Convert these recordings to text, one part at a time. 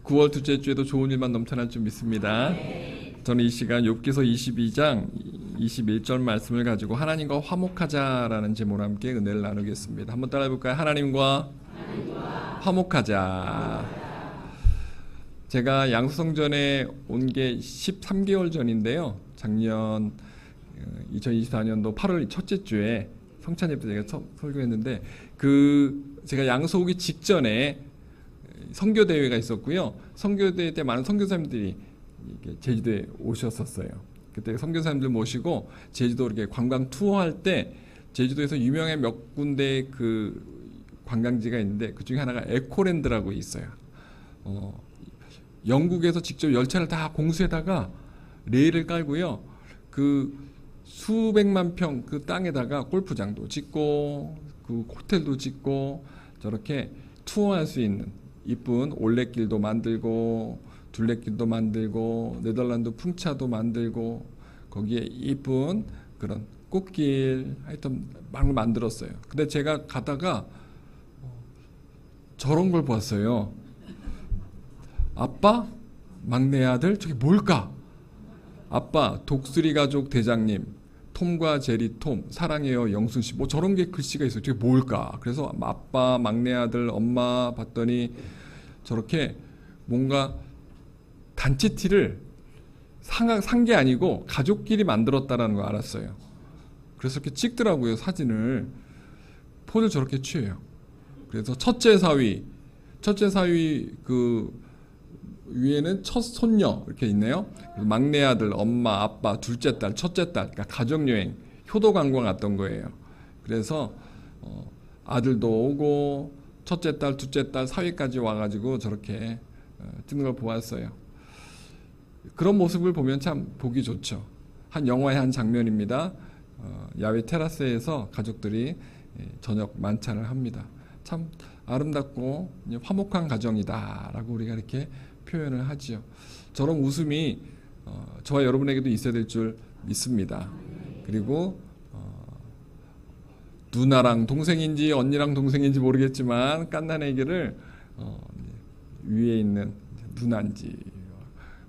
9월 둘째 주에도 좋은 일만 넘쳐날 줄 믿습니다. 저는 이 시간 욥기서 22장 21절 말씀을 가지고 하나님과 화목하자라는 제목으로 함께 은혜를 나누겠습니다. 한번 따라해 볼까요? 하나님과 화목하자. 제가 양수성전에 온 게 13개월 전인데요. 작년 2024년도 8월 첫째 주에 성찬 예배 때 제가 설교했는데 제가 양수 오기 직전에 선교 대회가 있었고요. 선교 대회 때 많은 선교사님들이 제주도에 오셨었어요. 그때 선교사님들 모시고 제주도 이렇게 관광 투어할 때 제주도에서 유명한 몇 군데 그 관광지가 있는데 그 중에 하나가 에코랜드라고 있어요. 영국에서 직접 열차를 다 공수에다가 레일을 깔고요. 그 수백만 평 그 땅에다가 골프장도 짓고 그 호텔도 짓고 저렇게 투어할 수 있는 이쁜 올레길도 만들고 둘레길도 만들고 네덜란드 풍차도 만들고 거기에 이쁜 그런 꽃길 하여튼 많은 걸 만들었어요. 근데 제가 가다가 저런 걸 보았어요. 아빠, 막내 아들, 저게 뭘까? 아빠, 독수리 가족 대장님, 톰과 제리 톰, 사랑해요 영순 씨, 뭐 저런 게 글씨가 있어요. 저게 뭘까? 그래서 아빠, 막내 아들, 엄마 봤더니 저렇게 뭔가 단체 티를 산 게 아니고 가족끼리 만들었다라는 걸 알았어요. 그래서 이렇게 찍더라고요, 사진을. 포즈를 저렇게 취해요. 그래서 첫째 사위 그 위에는 첫 손녀 이렇게 있네요. 막내 아들, 엄마, 아빠, 둘째 딸, 첫째 딸, 그러니까 가족 여행, 효도 관광 갔던 거예요. 그래서 아들도 오고 첫째 딸, 둘째 딸, 사위까지 와가지고 저렇게 찍는 걸 보았어요. 그런 모습을 보면 참 보기 좋죠. 한 영화의 한 장면입니다. 야외 테라스에서 가족들이 저녁 만찬을 합니다. 참 아름답고 화목한 가정이다라고 우리가 이렇게 표현을 하지요. 저런 웃음이 저와 여러분에게도 있어야 될 줄 믿습니다. 그리고 누나랑 동생인지 언니랑 동생인지 모르겠지만 깐난애기를 위에 있는 누나인지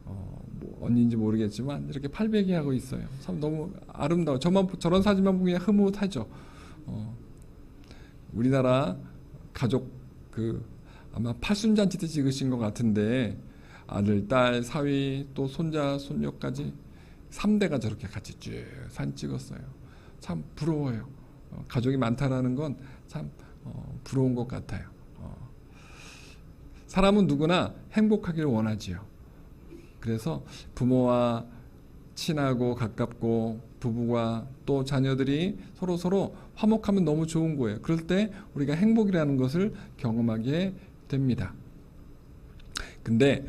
뭐 언니인지 모르겠지만 이렇게 팔베기하고 있어요. 참 너무 아름다워. 저런 사진만 보면 흐뭇하죠. 우리나라 가족 아마 팔순잔치 때 찍으신 것 같은데 아들, 딸, 사위 또 손자, 손녀까지 3대가 저렇게 같이 쭉 사진 찍었어요. 참 부러워요. 가족이 많다라는 건 참 부러운 것 같아요. 사람은 누구나 행복하기를 원하지요. 그래서 부모와 친하고 가깝고 부부와 또 자녀들이 서로 화목하면 너무 좋은 거예요. 그럴 때 우리가 행복이라는 것을 경험하게 됩니다. 근데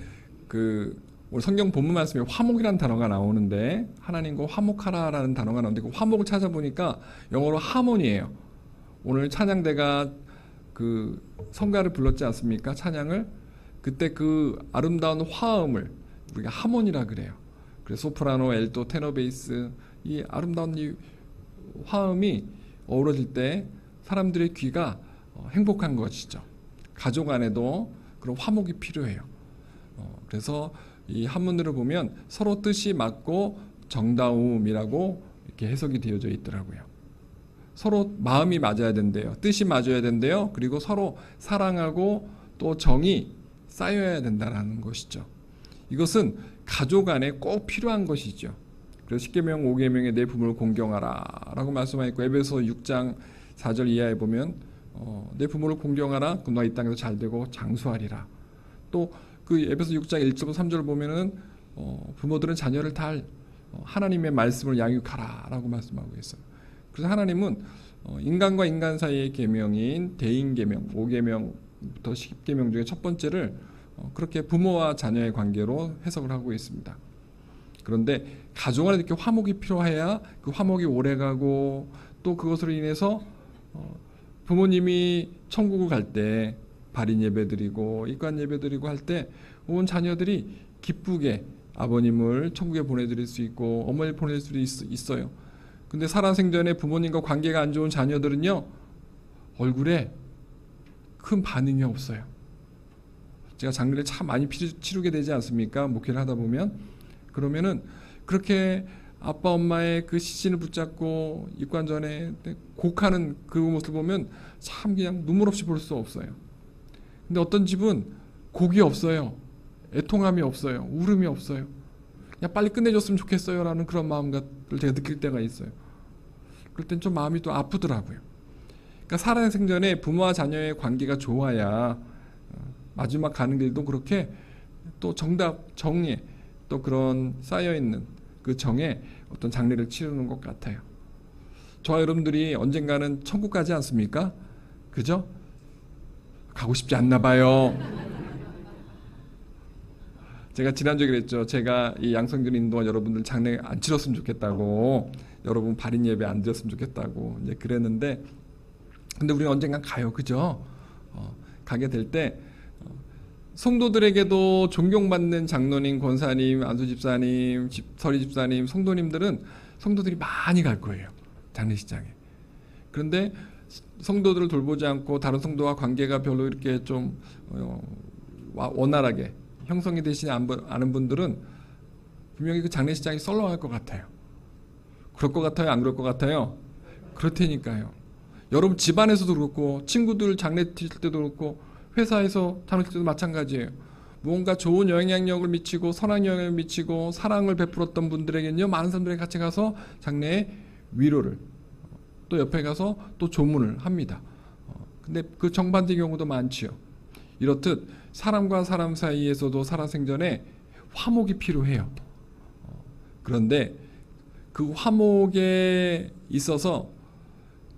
오늘 성경 본문 말씀에 화목이라는 단어가 나오는데 하나님과 화목하라라는 단어가 나오는데 그 화목을 찾아보니까 영어로 하모니예요. 오늘 찬양대가 성가를 불렀지 않습니까? 찬양을 그때 그 아름다운 화음을 우리가 하모니라 그래요. 그래서 소프라노, 엘도, 테너, 베이스 이 아름다운 이 화음이 어우러질 때 사람들의 귀가 행복한 것이죠. 가족 안에도 그런 화목이 필요해요. 그래서 이 한문으로 보면 서로 뜻이 맞고 정다움이라고 이렇게 해석이 되어져 있더라고요. 서로 마음이 맞아야 된대요. 뜻이 맞아야 된대요. 그리고 서로 사랑하고 또 정이 쌓여야 된다는 것이죠. 이것은 가족 안에 꼭 필요한 것이죠. 그래서 10계명 5계명의 내 부모를 공경하라 라고 말씀하고 에베소 6장 4절 이하에 보면 내 부모를 공경하라 그럼 너 이 땅에서 잘되고 장수하리라. 또 그 에베소 6장 1절부터 3절을 보면은 부모들은 자녀를 다 하나님의 말씀을 양육하라 라고 말씀하고 있어요. 그래서 하나님은 인간과 인간 사이의 계명인 대인계명 5계명부터 10계명 중에 첫 번째를 그렇게 부모와 자녀의 관계로 해석을 하고 있습니다. 그런데 가족 안에 이렇게 화목이 필요해야 그 화목이 오래가고 또 그것으로 인해서 부모님이 천국을 갈 때 발인 예배드리고 입관 예배드리고 할 때 온 자녀들이 기쁘게 아버님을 천국에 보내드릴 수 있고 어머니를 보낼 수 있어요. 근데 살아생전에 부모님과 관계가 안 좋은 자녀들은요 얼굴에 큰 반응이 없어요. 제가 장례를 참 많이 치르게 되지 않습니까? 목회를 하다 보면. 그러면은 그렇게 아빠 엄마의 그 시신을 붙잡고 입관전에 곡하는 그 모습을 보면 참 그냥 눈물 없이 볼 수 없어요. 근데 어떤 집은 곡이 없어요. 애통함이 없어요. 울음이 없어요. 그냥 빨리 끝내줬으면 좋겠어요 라는 그런 마음을 제가 느낄 때가 있어요. 그럴 땐 좀 마음이 또 아프더라고요. 그러니까 살아생전에 부모와 자녀의 관계가 좋아야 마지막 가는 길도 그렇게 또 정에 또 그런 쌓여있는 그 정에 어떤 장례를 치르는 것 같아요. 저와 여러분들이 언젠가는 천국 가지 않습니까? 그죠? 가고 싶지 않나 봐요. 제가 지난주에 그랬죠. 제가 이 양성준 인도원 여러분들 장례 안 치렀으면 좋겠다고, 여러분 발인 예배 안 드렸으면 좋겠다고 이제 그랬는데, 근데 우리는 언젠간 가요. 그죠? 가게 될 때 성도들에게도 존경받는 장로님, 권사님, 안수 집사님, 서리 집사님, 성도들이 많이 갈 거예요. 장례식장에. 그런데 성도들을 돌보지 않고 다른 성도와 관계가 별로 이렇게 좀 원활하게 형성이 되시지 않은 분들은 분명히 그 장례식장이 썰렁할 것 같아요. 그럴 것 같아요? 안 그럴 것 같아요? 그럴 테니까요. 여러분 집안에서도 그렇고, 친구들 장례 칠 때도 그렇고, 회사에서 장례 칠 때도 마찬가지예요. 무언가 좋은 영향력을 미치고 선한 영향을 미치고 사랑을 베풀었던 분들에게는요, 많은 사람들이 같이 가서 장례의 위로를, 또 옆에 가서 또 조문을 합니다. 근데 그 정반대의 경우도 많지요. 이렇듯 사람과 사람 사이에서도 살아생전에 화목이 필요해요. 그런데 그 화목에 있어서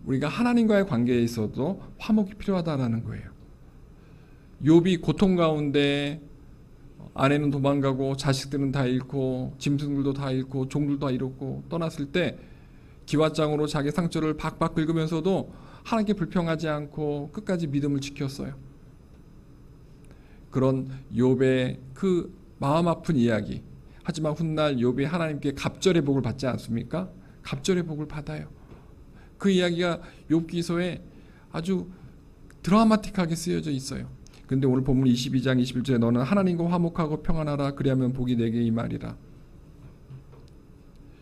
우리가 하나님과의 관계에 있어도 화목이 필요하다라는 거예요. 욥이 고통 가운데 아내는 도망가고 자식들은 다 잃고 짐승들도 다 잃고 종들도 다 잃었고 떠났을 때 기왓장으로 자기 상처를 박박 긁으면서도 하나님께 불평하지 않고 끝까지 믿음을 지켰어요. 그런 욥의 그 마음 아픈 이야기, 하지만 훗날 욥이 하나님께 갑절의 복을 받지 않습니까? 갑절의 복을 받아요. 그 이야기가 욥기서에 아주 드라마틱하게 쓰여져 있어요. 근데 오늘 본문 22장 21절에 너는 하나님과 화목하고 평안하라 그리하면 복이 내게 임하리라.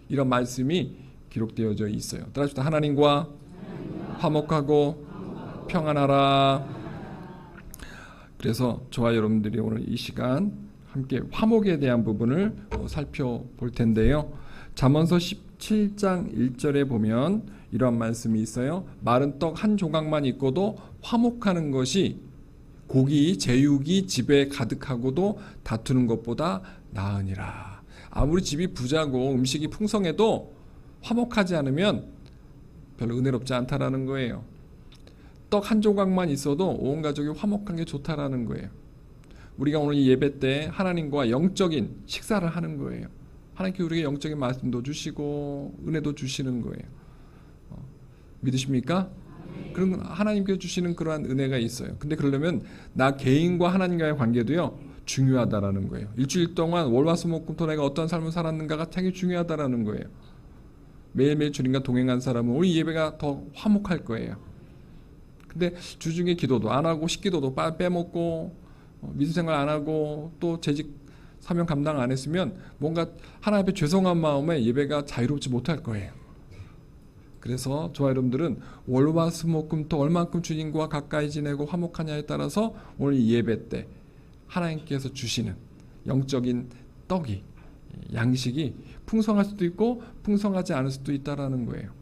이런 말씀이 기록되어져 있어요. 따라합시다. 하나님과 화목하고 평안하라. 그래서 저와 여러분들이 오늘 이 시간 함께 화목에 대한 부분을 살펴볼 텐데요. 잠언서 17장 1절에 보면 이러한 말씀이 있어요. 마른 떡 한 조각만 있고도 화목하는 것이 고기 제육이 집에 가득하고도 다투는 것보다 나으니라. 아무리 집이 부자고 음식이 풍성해도 화목하지 않으면 별로 은혜롭지 않다라는 거예요. 떡 한 조각만 있어도 온 가족이 화목한 게 좋다라는 거예요. 우리가 오늘 이 예배 때 하나님과 영적인 식사를 하는 거예요. 하나님께 우리에게 영적인 말씀도 주시고 은혜도 주시는 거예요. 믿으십니까? 그런 하나님께서 주시는 그러한 은혜가 있어요. 근데 그러려면 나 개인과 하나님과의 관계도요 중요하다라는 거예요. 일주일 동안 월화수목금토 내가 어떤 삶을 살았는가가 되게 중요하다라는 거예요. 매일매일 주님과 동행한 사람은 오늘 예배가 더 화목할 거예요. 근데 주중에 기도도 안 하고 식기도도 빼먹고 미수생활 안 하고 또 재직 사명 감당 안 했으면 뭔가 하나님 앞에 죄송한 마음에 예배가 자유롭지 못할 거예요. 그래서 저와 여러분들은 월화수목금토 얼만큼 주님과 가까이 지내고 화목하냐에 따라서 오늘 이 예배 때 하나님께서 주시는 영적인 떡이, 양식이 풍성할 수도 있고 풍성하지 않을 수도 있다라는 거예요.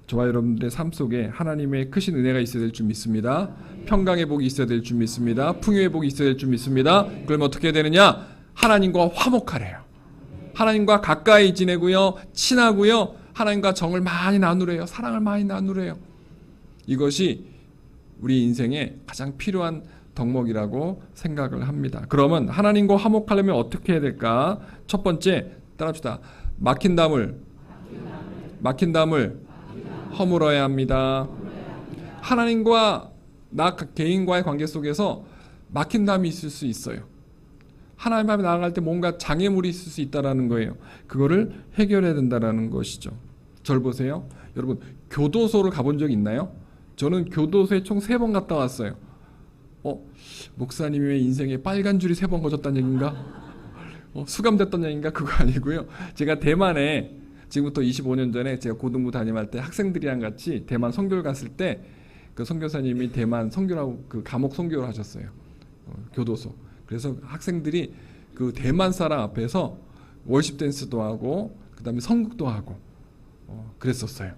저와 여러분들의 삶 속에 하나님의 크신 은혜가 있어야 될 줄 믿습니다. 평강의 복이 있어야 될 줄 믿습니다. 풍요의 복이 있어야 될 줄 믿습니다. 그러면 어떻게 되느냐? 하나님과 화목하래요. 하나님과 가까이 지내고요, 친하고요, 하나님과 정을 많이 나누래요. 사랑을 많이 나누래요. 이것이 우리 인생에 가장 필요한 덕목이라고 생각을 합니다. 그러면 하나님과 화목하려면 어떻게 해야 될까? 첫 번째, 따라합시다. 막힌 담을 허물어야 합니다. 하나님과 나 개인과의 관계 속에서 막힌 담이 있을 수 있어요. 하나님 앞에 나아갈 때 뭔가 장애물이 있을 수 있다는 거예요. 그거를 해결해야 된다는 것이죠. 절 보세요. 여러분 교도소를 가본 적 있나요? 저는 교도소에 총 3번 갔다 왔어요. 목사님의 인생에 빨간 줄이 3번 거졌다는 얘기인가? 수감됐다는 얘기인가? 그거 아니고요. 제가 대만에 지금부터 25년 전에 제가 고등부 담임할 때 학생들이랑 같이 대만 선교를 갔을 때 그 선교사님이 대만 선교라고 그 감옥 선교를 하셨어요. 교도소. 그래서 학생들이 그 대만 사람 앞에서 월십 댄스도 하고 그다음에 선극도 하고 그랬었어요.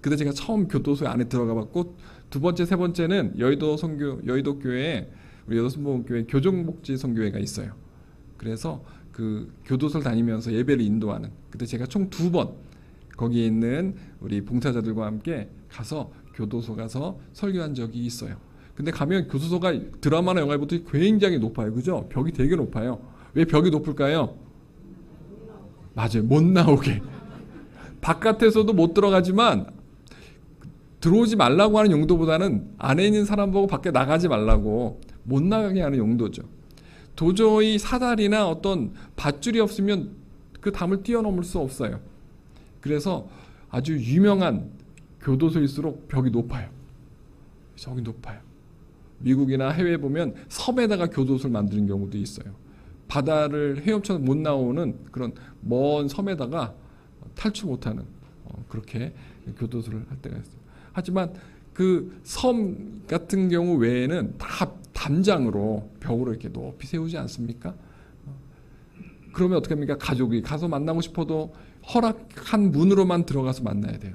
그때 제가 처음 교도소에 안에 들어가 봤고, 두 번째, 세 번째는 여의도 교회에 우리 여도순복음교회 교정복지 선교회가 있어요. 그래서 그 교도소를 다니면서 예배를 인도하는, 그때 제가 총 2번 거기에 있는 우리 봉사자들과 함께 가서 교도소 가서 설교한 적이 있어요. 근데 가면 교도소가 드라마나 영화에 보통 굉장히 높아요. 그죠? 벽이 되게 높아요. 왜 벽이 높을까요? 맞아요. 못 나오게. 바깥에서도 못 들어가지만 들어오지 말라고 하는 용도보다는 안에 있는 사람 보고 밖에 나가지 말라고 못 나가게 하는 용도죠. 도저히 사다리나 어떤 밧줄이 없으면 그 담을 뛰어넘을 수 없어요. 그래서 아주 유명한 교도소일수록 벽이 높아요. 저기 높아요. 미국이나 해외에 보면 섬에다가 교도소를 만드는 경우도 있어요. 바다를 헤엄쳐서 못 나오는 그런 먼 섬에다가 탈출 못하는 그렇게 교도소를 할 때가 있어요. 하지만 그 섬 같은 경우 외에는 다 담장으로 벽으로 이렇게 높이 세우지 않습니까? 그러면 어떻게 합니까? 가족이 가서 만나고 싶어도 허락한 문으로만 들어가서 만나야 돼요.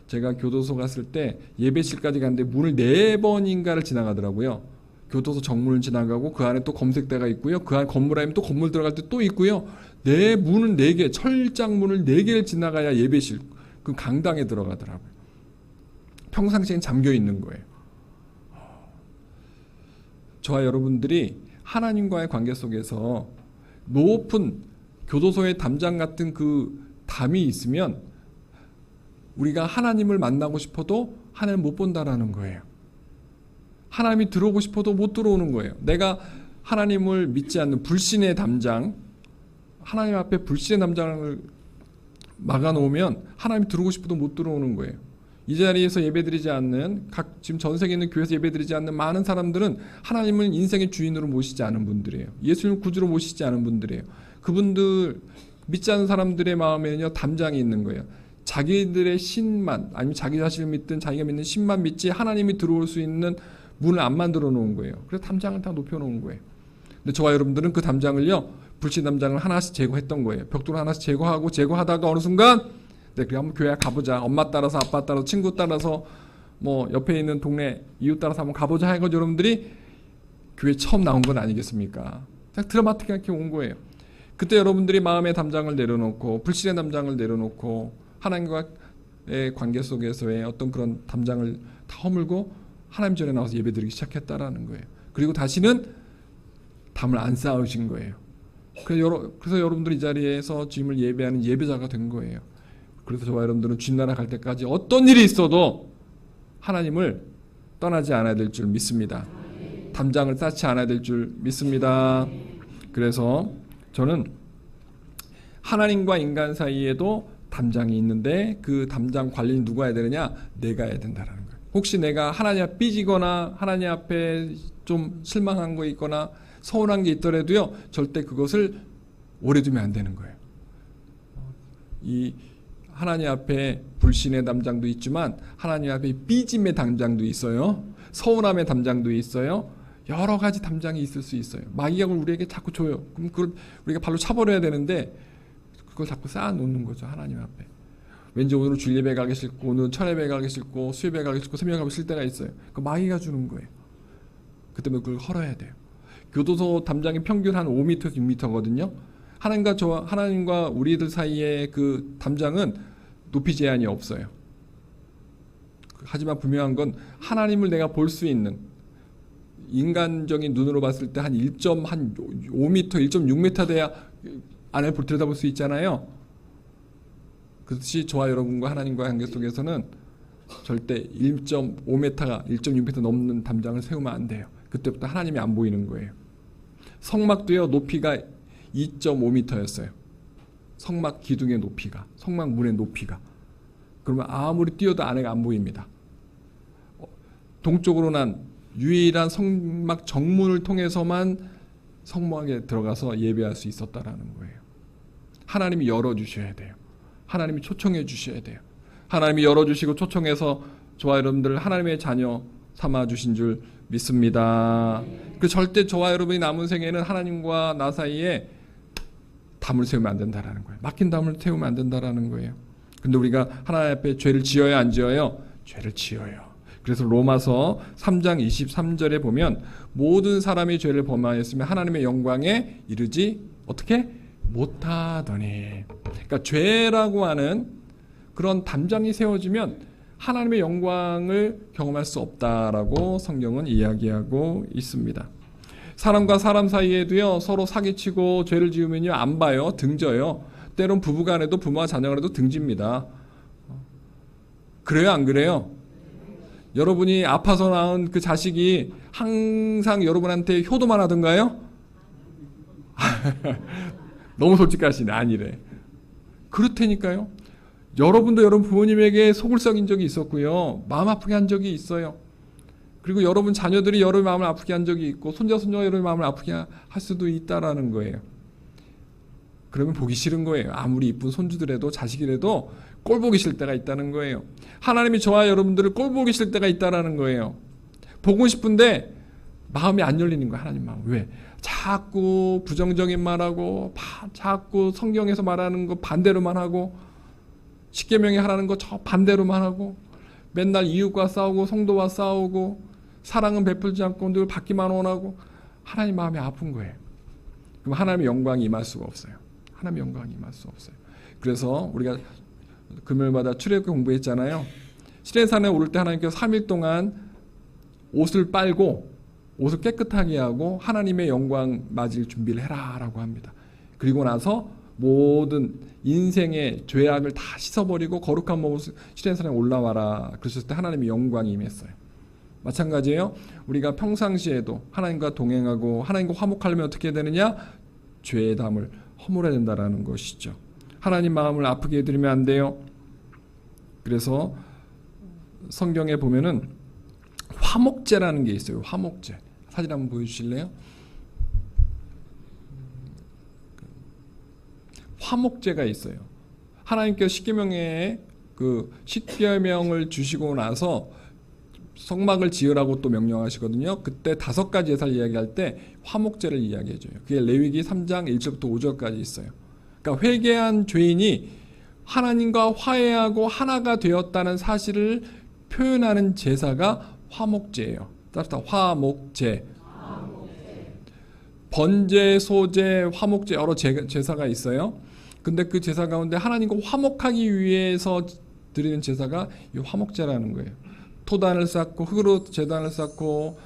제가 교도소 갔을 때 예배실까지 갔는데 문을 4번인가를 지나가더라고요. 교도소 정문을 지나가고 그 안에 또 검색대가 있고요. 그 안 건물 안에 또 건물 들어갈 때 또 있고요. 문은 4개, 철장문을 4개를 지나가야 예배실, 그 강당에 들어가더라고요. 평상시엔 잠겨 있는 거예요. 저와 여러분들이 하나님과의 관계 속에서 높은 교도소의 담장 같은 그 담이 있으면 우리가 하나님을 만나고 싶어도 하나님을 못 본다라는 거예요. 하나님이 들어오고 싶어도 못 들어오는 거예요. 내가 하나님을 믿지 않는 불신의 담장, 하나님 앞에 불신의 담장을 막아놓으면 하나님이 들어오고 싶어도 못 들어오는 거예요. 이 자리에서 예배드리지 않는, 지금 전 세계에 있는 교회에서 예배드리지 않는 많은 사람들은 하나님을 인생의 주인으로 모시지 않은 분들이에요. 예수님을 구주로 모시지 않은 분들이에요. 그분들 믿지 않는 사람들의 마음에는요, 담장이 있는 거예요. 자기들의 신만, 아니면 자기 자신을 믿든 자기가 믿는 신만 믿지 하나님이 들어올 수 있는 문을 안 만들어 놓은 거예요. 그래서 담장을 다 높여 놓은 거예요. 근데 저와 여러분들은 그 담장을요, 불신 담장을 하나씩 제거했던 거예요. 벽돌 하나씩 제거하다가 어느 순간 그래 한번 교회 가보자. 엄마 따라서, 아빠 따라서, 친구 따라서, 뭐 옆에 있는 동네 이웃 따라서 한번 가보자 해가지고 여러분들이 교회 처음 나온 건 아니겠습니까? 그냥 드라마틱하게 온 거예요. 그때 여러분들이 마음의 담장을 내려놓고 불신의 담장을 내려놓고 하나님과의 관계 속에서의 어떤 그런 담장을 다 허물고 하나님 전에 나와서 예배드리기 시작했다라는 거예요. 그리고 다시는 담을 안 쌓으신 거예요. 그래서 여러분들이 이 자리에서 주님을 예배하는 예배자가 된 거예요. 그래서 저와 여러분들은 주님 나라 갈 때까지 어떤 일이 있어도 하나님을 떠나지 않아야 될 줄 믿습니다. 담장을 쌓지 않아야 될 줄 믿습니다. 그래서 저는 하나님과 인간 사이에도 담장이 있는데 그 담장 관리는 누가 해야 되느냐? 내가 해야 된다는 거예요. 혹시 내가 하나님 앞에 삐지거나 하나님 앞에 좀 실망한 거 있거나 서운한 게 있더라도요, 절대 그것을 오래 두면 안 되는 거예요. 이 하나님 앞에 불신의 담장도 있지만 하나님 앞에 삐짐의 담장도 있어요. 서운함의 담장도 있어요. 여러 가지 담장이 있을 수 있어요. 마귀가 우리에게 자꾸 줘요. 그럼 그걸 우리가 발로 차버려야 되는데 그걸 자꾸 쌓아놓는 거죠. 하나님 앞에. 왠지 오늘은 주일 예배 가기 싫고, 오늘은 철예배 가기 싫고, 수예배 가기 싫고, 새벽 가기 싫을 때가 있어요. 그 마귀가 주는 거예요. 그때 그걸 헐어야 돼요. 교도소 담장이 평균 한 5m에서 6m거든요. 하나님과 우리들 사이의 그 담장은 높이 제한이 없어요. 하지만 분명한 건 하나님을 내가 볼 수 있는, 인간적인 눈으로 봤을 때 한 1.5m, 1.6m 돼야 안을 들여다볼 수 있잖아요. 그렇듯이 저와 여러분과 하나님과의 관계 속에서는 절대 1.5m가 1.6m 넘는 담장을 세우면 안 돼요. 그때부터 하나님이 안 보이는 거예요. 성막도요, 높이가 2.5m였어요. 성막 기둥의 높이가, 성막 문의 높이가. 그러면 아무리 뛰어도 안에가 안 보입니다. 동쪽으로 난 유일한 성막 정문을 통해서만 성막에 들어가서 예배할 수 있었다라는 거예요. 하나님이 열어주셔야 돼요. 하나님이 초청해 주셔야 돼요. 하나님이 열어주시고 초청해서 저와 여러분들을 하나님의 자녀 삼아주신 줄 믿습니다. 그 절대 저와 여러분이 남은 생에는 하나님과 나 사이에 담을 세우면 안 된다라는 거예요. 막힌 담을 세우면 안 된다라는 거예요. 근데 우리가 하나님 앞에 죄를 지어야 안 지어요? 죄를 지어요. 그래서 로마서 3장 23절에 보면 모든 사람이 죄를 범하였으면 하나님의 영광에 이르지 어떻게? 못하더니. 그러니까 죄라고 하는 그런 담장이 세워지면 하나님의 영광을 경험할 수 없다라고 성경은 이야기하고 있습니다. 사람과 사람 사이에도요, 서로 사기치고 죄를 지으면요, 안 봐요. 등져요. 때론 부부간에도 부모와 자녀간에도 등집니다. 그래요, 안 그래요? 여러분이 아파서 낳은 그 자식이 항상 여러분한테 효도만 하던가요? 너무 솔직하시네. 아니래. 그렇다니까요. 여러분도 여러분 부모님에게 속을 썩인 적이 있었고요. 마음 아프게 한 적이 있어요. 그리고 여러분 자녀들이 여러분 마음을 아프게 한 적이 있고 손자 손녀가 여러분 마음을 아프게 할 수도 있다라는 거예요. 그러면 보기 싫은 거예요. 아무리 이쁜 손주들에도 자식이라도 꼴 보기 싫을 때가 있다는 거예요. 하나님이 저와 여러분들을 꼴 보기 싫을 때가 있다라는 거예요. 보고 싶은데 마음이 안 열리는 거예요. 하나님 마음. 왜? 자꾸 부정적인 말하고 자꾸 성경에서 말하는 거 반대로만 하고 십계명에 하라는 거 저 반대로만 하고 맨날 이웃과 싸우고 성도와 싸우고 사랑은 베풀지 않고 늘 받기만 원하고 하나님 마음이 아픈 거예요. 그럼 하나님의 영광이 임할 수가 없어요. 하나님의 영광이 임할 수 없어요. 그래서 우리가 금요일마다 출애굽기 공부했잖아요. 시내산에 오를 때 하나님께서 3일 동안 옷을 빨고 옷을 깨끗하게 하고 하나님의 영광 맞을 준비를 해라라고 합니다. 그리고 나서 모든 인생의 죄악을 다 씻어버리고 거룩한 몸으로 시내산에 올라와라. 그러셨을 때 하나님의 영광이 임했어요. 마찬가지예요. 우리가 평상시에도 하나님과 동행하고 하나님과 화목하려면 어떻게 되느냐? 죄의 담을 허물어야 된다라는 것이죠. 하나님 마음을 아프게 해드리면 안 돼요. 그래서 성경에 보면은 화목제라는 게 있어요. 화목제. 사진 한번 보여주실래요? 화목제가 있어요. 하나님께서 십계명에 그 십계명을 주시고 나서 성막을 지으라고 또 명령하시거든요. 그때 5가지 제사를 이야기할 때 화목제를 이야기해줘요. 그게 레위기 3장 1절부터 5절까지 있어요. 그러니까 회개한 죄인이 하나님과 화해하고 하나가 되었다는 사실을 표현하는 제사가 화목제예요. 따라서 화목제. 번제, 소제, 화목제 여러 제사가 있어요. 근데 그 제사 가운데 하나님과 화목하기 위해서 드리는 제사가 이 화목제라는 거예요. 토단을 쌓고 흙으로 제단을 쌓고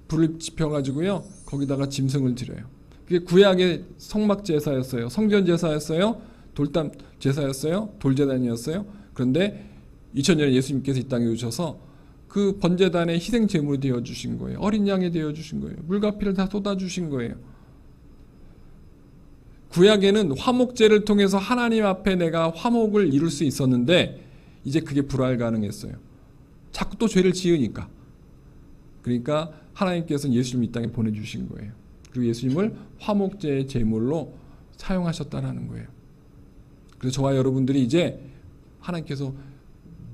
불을 지펴가지고요. 거기다가 짐승을 드려요. 그게 구약의 성막 제사였어요. 성전 제사였어요. 돌담 제사였어요. 돌제단이었어요. 그런데 2000년에 예수님께서 이 땅에 오셔서 그 번제단의 희생 제물이 되어 주신 거예요. 어린 양이 되어 주신 거예요. 물과 피를 다 쏟아 주신 거예요. 구약에는 화목제를 통해서 하나님 앞에 내가 화목을 이룰 수 있었는데 이제 그게 불가능했어요. 자꾸 또 죄를 지으니까. 그러니까 하나님께서는 예수님을 이 땅에 보내주신 거예요. 그리고 예수님을 화목제의 제물로 사용하셨다는 거예요. 그래서 저와 여러분들이 이제 하나님께서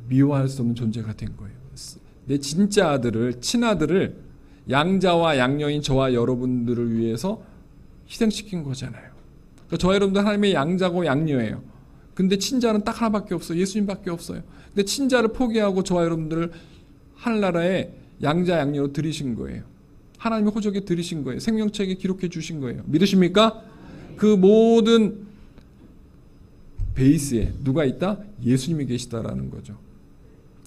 미워할 수 없는 존재가 된 거예요. 내 진짜 아들을, 친아들을 양자와 양녀인 저와 여러분들을 위해서 희생시킨 거잖아요. 그러니까 저와 여러분들 하나님의 양자고 양녀예요. 근데 친자는 딱 하나밖에 없어요. 예수님밖에 없어요. 근데 친자를 포기하고 저와 여러분들을 하늘나라에 양자 양녀로 들이신 거예요. 하나님의 호적에 들이신 거예요. 생명책에 기록해 주신 거예요. 믿으십니까? 그 모든 베이스에 누가 있다? 예수님이 계시다라는 거죠.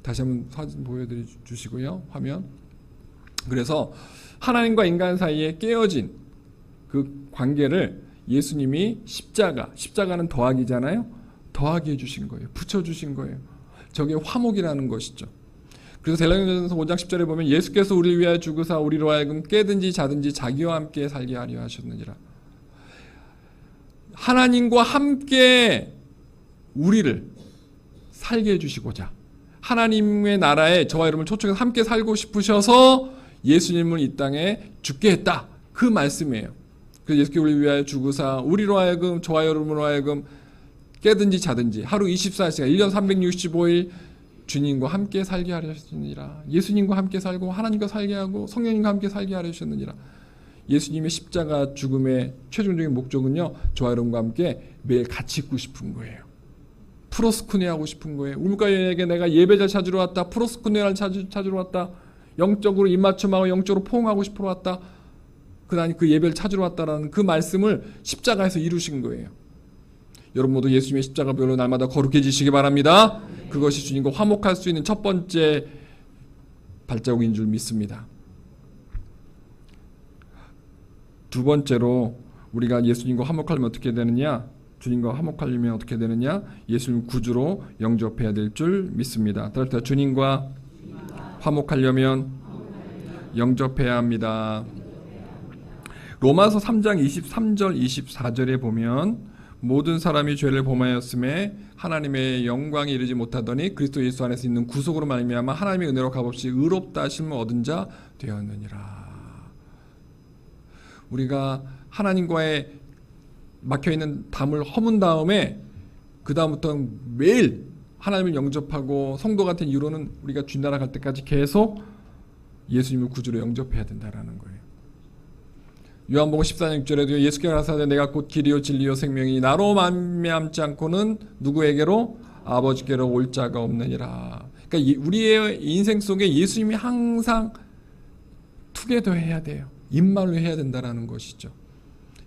다시 한번 사진 보여드려 주시고요. 화면. 그래서 하나님과 인간 사이에 깨어진 그 관계를 예수님이 십자가는 더하기잖아요. 더하게 해주신 거예요. 붙여주신 거예요. 저게 화목이라는 것이죠. 그래서 데살로니가전서 5장 10절에 보면 예수께서 우리를 위하여 죽으사 우리로 하여금 깨든지 자든지 자기와 함께 살게 하려 하셨느니라. 하나님과 함께 우리를 살게 해주시고자 하나님의 나라에 저와 여러분을 초청해서 함께 살고 싶으셔서 예수님을 이 땅에 죽게 했다. 그 말씀이에요. 그래서 예수께서 우리를 위하여 죽으사 우리로 하여금 저와 여러분으로 하여금 깨든지 자든지 하루 24시간 1년 365일 주님과 함께 살게 하려 하셨느니라. 예수님과 함께 살고 하나님과 살게 하고 성령님과 함께 살게 하려 하셨느니라. 예수님의 십자가 죽음의 최종적인 목적은요, 저와 여러분과 함께 매일 같이 있고 싶은 거예요. 프로스쿠네 하고 싶은 거예요. 울가에게 내가 예배자 찾으러 왔다. 프로스쿠네를 찾으러 왔다. 영적으로 입맞춤하고 영적으로 포옹하고 싶어 왔다. 그다음에 그 예배를 찾으러 왔다라는 그 말씀을 십자가에서 이루신 거예요. 여러분 모두 예수님의 십자가별로 날마다 거룩해지시기 바랍니다. 그것이 주님과 화목할 수 있는 첫 번째 발자국인 줄 믿습니다. 두 번째로 우리가 예수님과 화목하려면 어떻게 되느냐? 주님과 화목하려면 어떻게 되느냐? 예수님 구주로 영접해야 될 줄 믿습니다. 따라서 주님과 화목하려면 영접해야 합니다. 로마서 3장 23절 24절에 보면 모든 사람이 죄를 범하였음에 하나님의 영광에 이르지 못하더니 그리스도 예수 안에서 있는 구속으로 말미암아 하나님의 은혜로 값없이 의롭다 하심을 얻은 자 되었느니라. 우리가 하나님과의 막혀있는 담을 허문 다음에 그 다음부터 매일 하나님을 영접하고 성도 같은 이유로는 우리가 주님 나라 갈 때까지 계속 예수님을 구주로 영접해야 된다는 거예요. 요한복음 14장 6절에도 예수께서 가라사대 내가 곧 길이요 진리요 생명이니 나로 말미암지 않고는 누구에게로 아버지께로 올 자가 없느니라. 그러니까 우리의 인생 속에 예수님이 항상 투게더 해야 돼요. 입말로 해야 된다는 것이죠.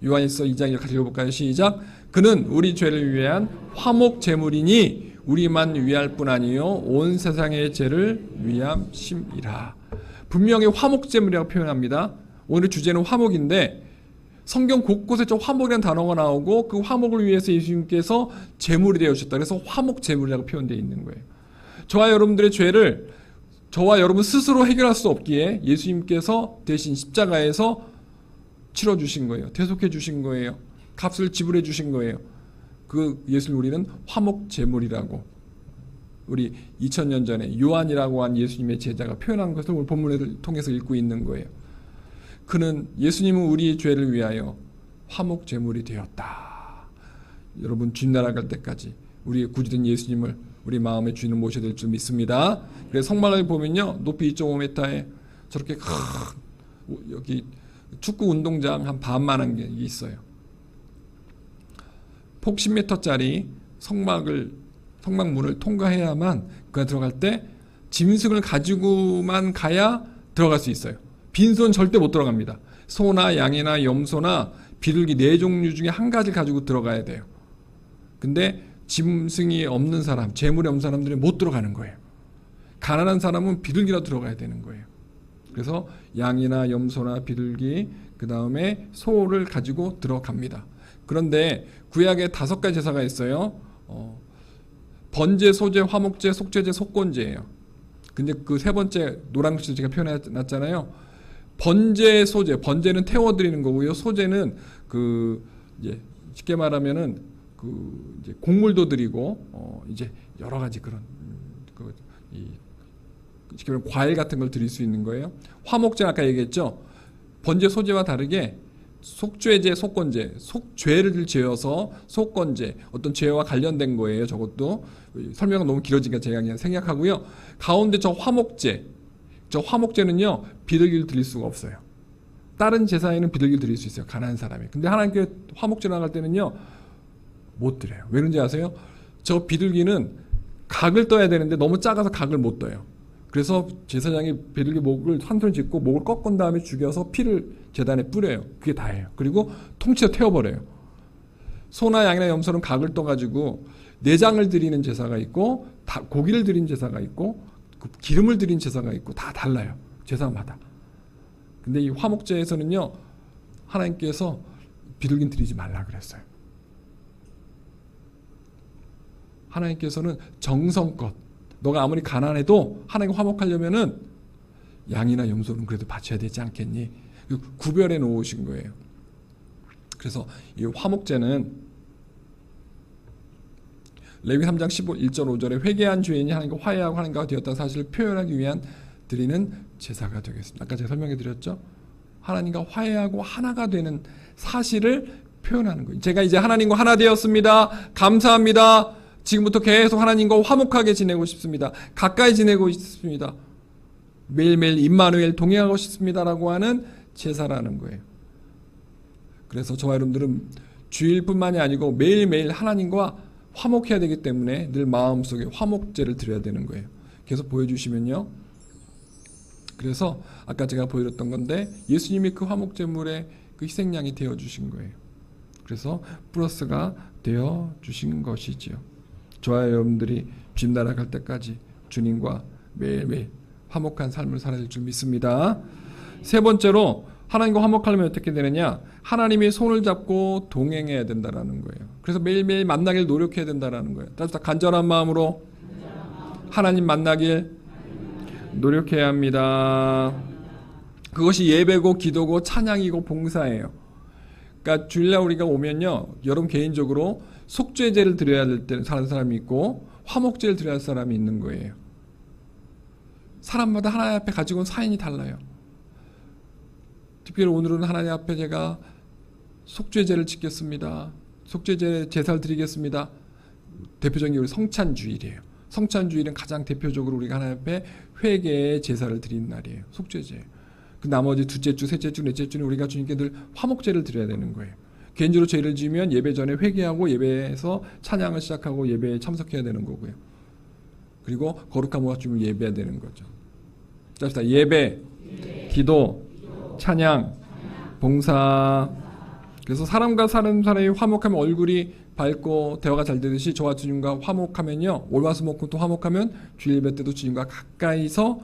요한일서 2장 같이 읽어볼까요? 시작. 그는 우리 죄를 위한 화목 제물이니 우리만 위할 뿐 아니요 온 세상의 죄를 위함심이라. 분명히 화목 제물이라고 표현합니다. 오늘 주제는 화목인데 성경 곳곳에 저 화목이라는 단어가 나오고 그 화목을 위해서 예수님께서 제물이 되어주셨다. 그래서 화목 제물이라고 표현되어 있는 거예요. 저와 여러분들의 죄를 저와 여러분 스스로 해결할 수 없기에 예수님께서 대신 십자가에서 치러주신 거예요. 대속해 주신 거예요. 값을 지불해 주신 거예요. 그 예수를 우리는 화목 제물이라고 우리 2000년 전에 요한이라고 한 예수님의 제자가 표현한 것을 오늘 본문을 통해서 읽고 있는 거예요. 그는 예수님은 우리의 죄를 위하여 화목 제물이 되었다. 여러분 주님 나라 갈 때까지 우리의 구주된 예수님을 우리 마음의 주인을 모셔야 될 줄 믿습니다. 그래서 성막을 보면요 높이 2.5m에 저렇게 여기 축구 운동장 한 반만한 게 있어요. 폭 10m짜리 성막문을 통과해야만 그가 들어갈 때 짐승을 가지고만 가야 들어갈 수 있어요. 빈손 절대 못 들어갑니다. 소나 양이나 염소나 비둘기 4종류 중에 한 가지를 가지고 들어가야 돼요. 근데 짐승이 없는 사람, 재물이 없는 사람들은 못 들어가는 거예요. 가난한 사람은 비둘기라도 들어가야 되는 거예요. 그래서 양이나 염소나 비둘기 그 다음에 소를 가지고 들어갑니다. 그런데 구약에 5가지 제사가 있어요. 번제, 소제, 화목제, 속죄제, 속건제예요. 근데 그 세 번째 노란 글씨로 제가 표현해놨잖아요. 번제, 소제, 번제는 태워드리는 거고요. 소제는 이제 쉽게 말하면은 이제 곡물도 드리고 이제 여러 가지 그런 쉽게 말하면 과일 같은 걸 드릴 수 있는 거예요. 화목제는 아까 얘기했죠. 번제, 소제와 다르게 속죄제, 속건제, 속죄를 지어서 속건제, 어떤 죄와 관련된 거예요. 저것도 설명은 너무 길어지니까 제가 그냥 생략하고요. 가운데 저 화목제는요 비둘기를 드릴 수가 없어요. 다른 제사에는 비둘기를 드릴 수 있어요. 가난한 사람이. 근데 하나님께 화목제 나갈 때는요 못 드려요. 왜 그런지 아세요? 저 비둘기는 각을 떠야 되는데 너무 작아서 각을 못 떠요. 그래서 제사장이 비둘기 목을 한 손 짚고 목을 꺾은 다음에 죽여서 피를 제단에 뿌려요. 그게 다예요. 그리고 통째로 태워버려요. 소나 양이나 염소는 각을 떠가지고 내장을 드리는 제사가 있고 고기를 드리는 제사가 있고 기름을 드리는 제사가 있고 다 달라요. 제사마다. 근데 이 화목제에서는요 하나님께서 비둘기는 드리지 말라 그랬어요. 하나님께서는 정성껏 너가 아무리 가난해도 하나님과 화목하려면은 양이나 염소는 그래도 바쳐야 되지 않겠니? 구별해 놓으신 거예요. 그래서 이 화목제는 레위 3장 1절 5절에 회개한 죄인이 하나님과 화해하고 하나님과 되었다는 사실을 표현하기 위한 드리는 제사가 되겠습니다. 아까 제가 설명해 드렸죠? 하나님과 화해하고 하나가 되는 사실을 표현하는 거예요. 제가 이제 하나님과 하나 되었습니다. 감사합니다. 지금부터 계속 하나님과 화목하게 지내고 싶습니다. 가까이 지내고 싶습니다. 매일매일 임마누엘 동행하고 싶습니다라고 하는 제사라는 거예요. 그래서 저와 여러분들은 주일뿐만이 아니고 매일매일 하나님과 화목해야 되기 때문에 늘 마음속에 화목제를 드려야 되는 거예요. 계속 보여주시면요. 그래서 아까 제가 보여드렸던 건데 예수님이 그 화목제물의 그 희생양이 되어주신 거예요. 그래서 플러스가 되어주신 것이지요. 저와 여러분들이 주님 나라 갈 때까지 주님과 매일매일 화목한 삶을 살아야 될 줄 믿습니다. 세 번째로 하나님과 화목하려면 어떻게 되느냐? 하나님의 손을 잡고 동행해야 된다라는 거예요. 그래서 매일매일 만나길 노력해야 된다라는 거예요. 따라서 간절한 마음으로 하나님 만나길 노력해야 합니다. 그것이 예배고 기도고 찬양이고 봉사예요. 그러니까 주일날 우리가 오면요, 여러분 개인적으로 속죄제를 드려야 될 때 사는 사람이 있고 화목제를 드려야 할 사람이 있는 거예요. 사람마다 하나님 앞에 가지고 온 사인이 달라요. 특별히 오늘은 하나님 앞에 제가 속죄제를 지켰습니다. 속죄제 제사를 드리겠습니다. 대표적인 우리 성찬주일이에요. 성찬주일은 가장 대표적으로 우리가 하나님 앞에 회개의 제사를 드리는 날이에요. 속죄제. 그 나머지 둘째 주, 셋째 주, 넷째 주는 우리가 주님께 늘 화목제를 드려야 되는 거예요. 개인적으로 죄를 지으면 예배 전에 회개하고 예배에서 찬양을 시작하고 예배에 참석해야 되는 거고요. 그리고 거룩한 모습 주님을 예배해야 되는 거죠. 자, 예배, 기도, 찬양, 봉사. 그래서 사람과 사는 사람이 화목하면 얼굴이 밝고 대화가 잘 되듯이 저와 주님과 화목하면요, 월화수목금토 화목하면 주일 예배 때도 주님과 가까이서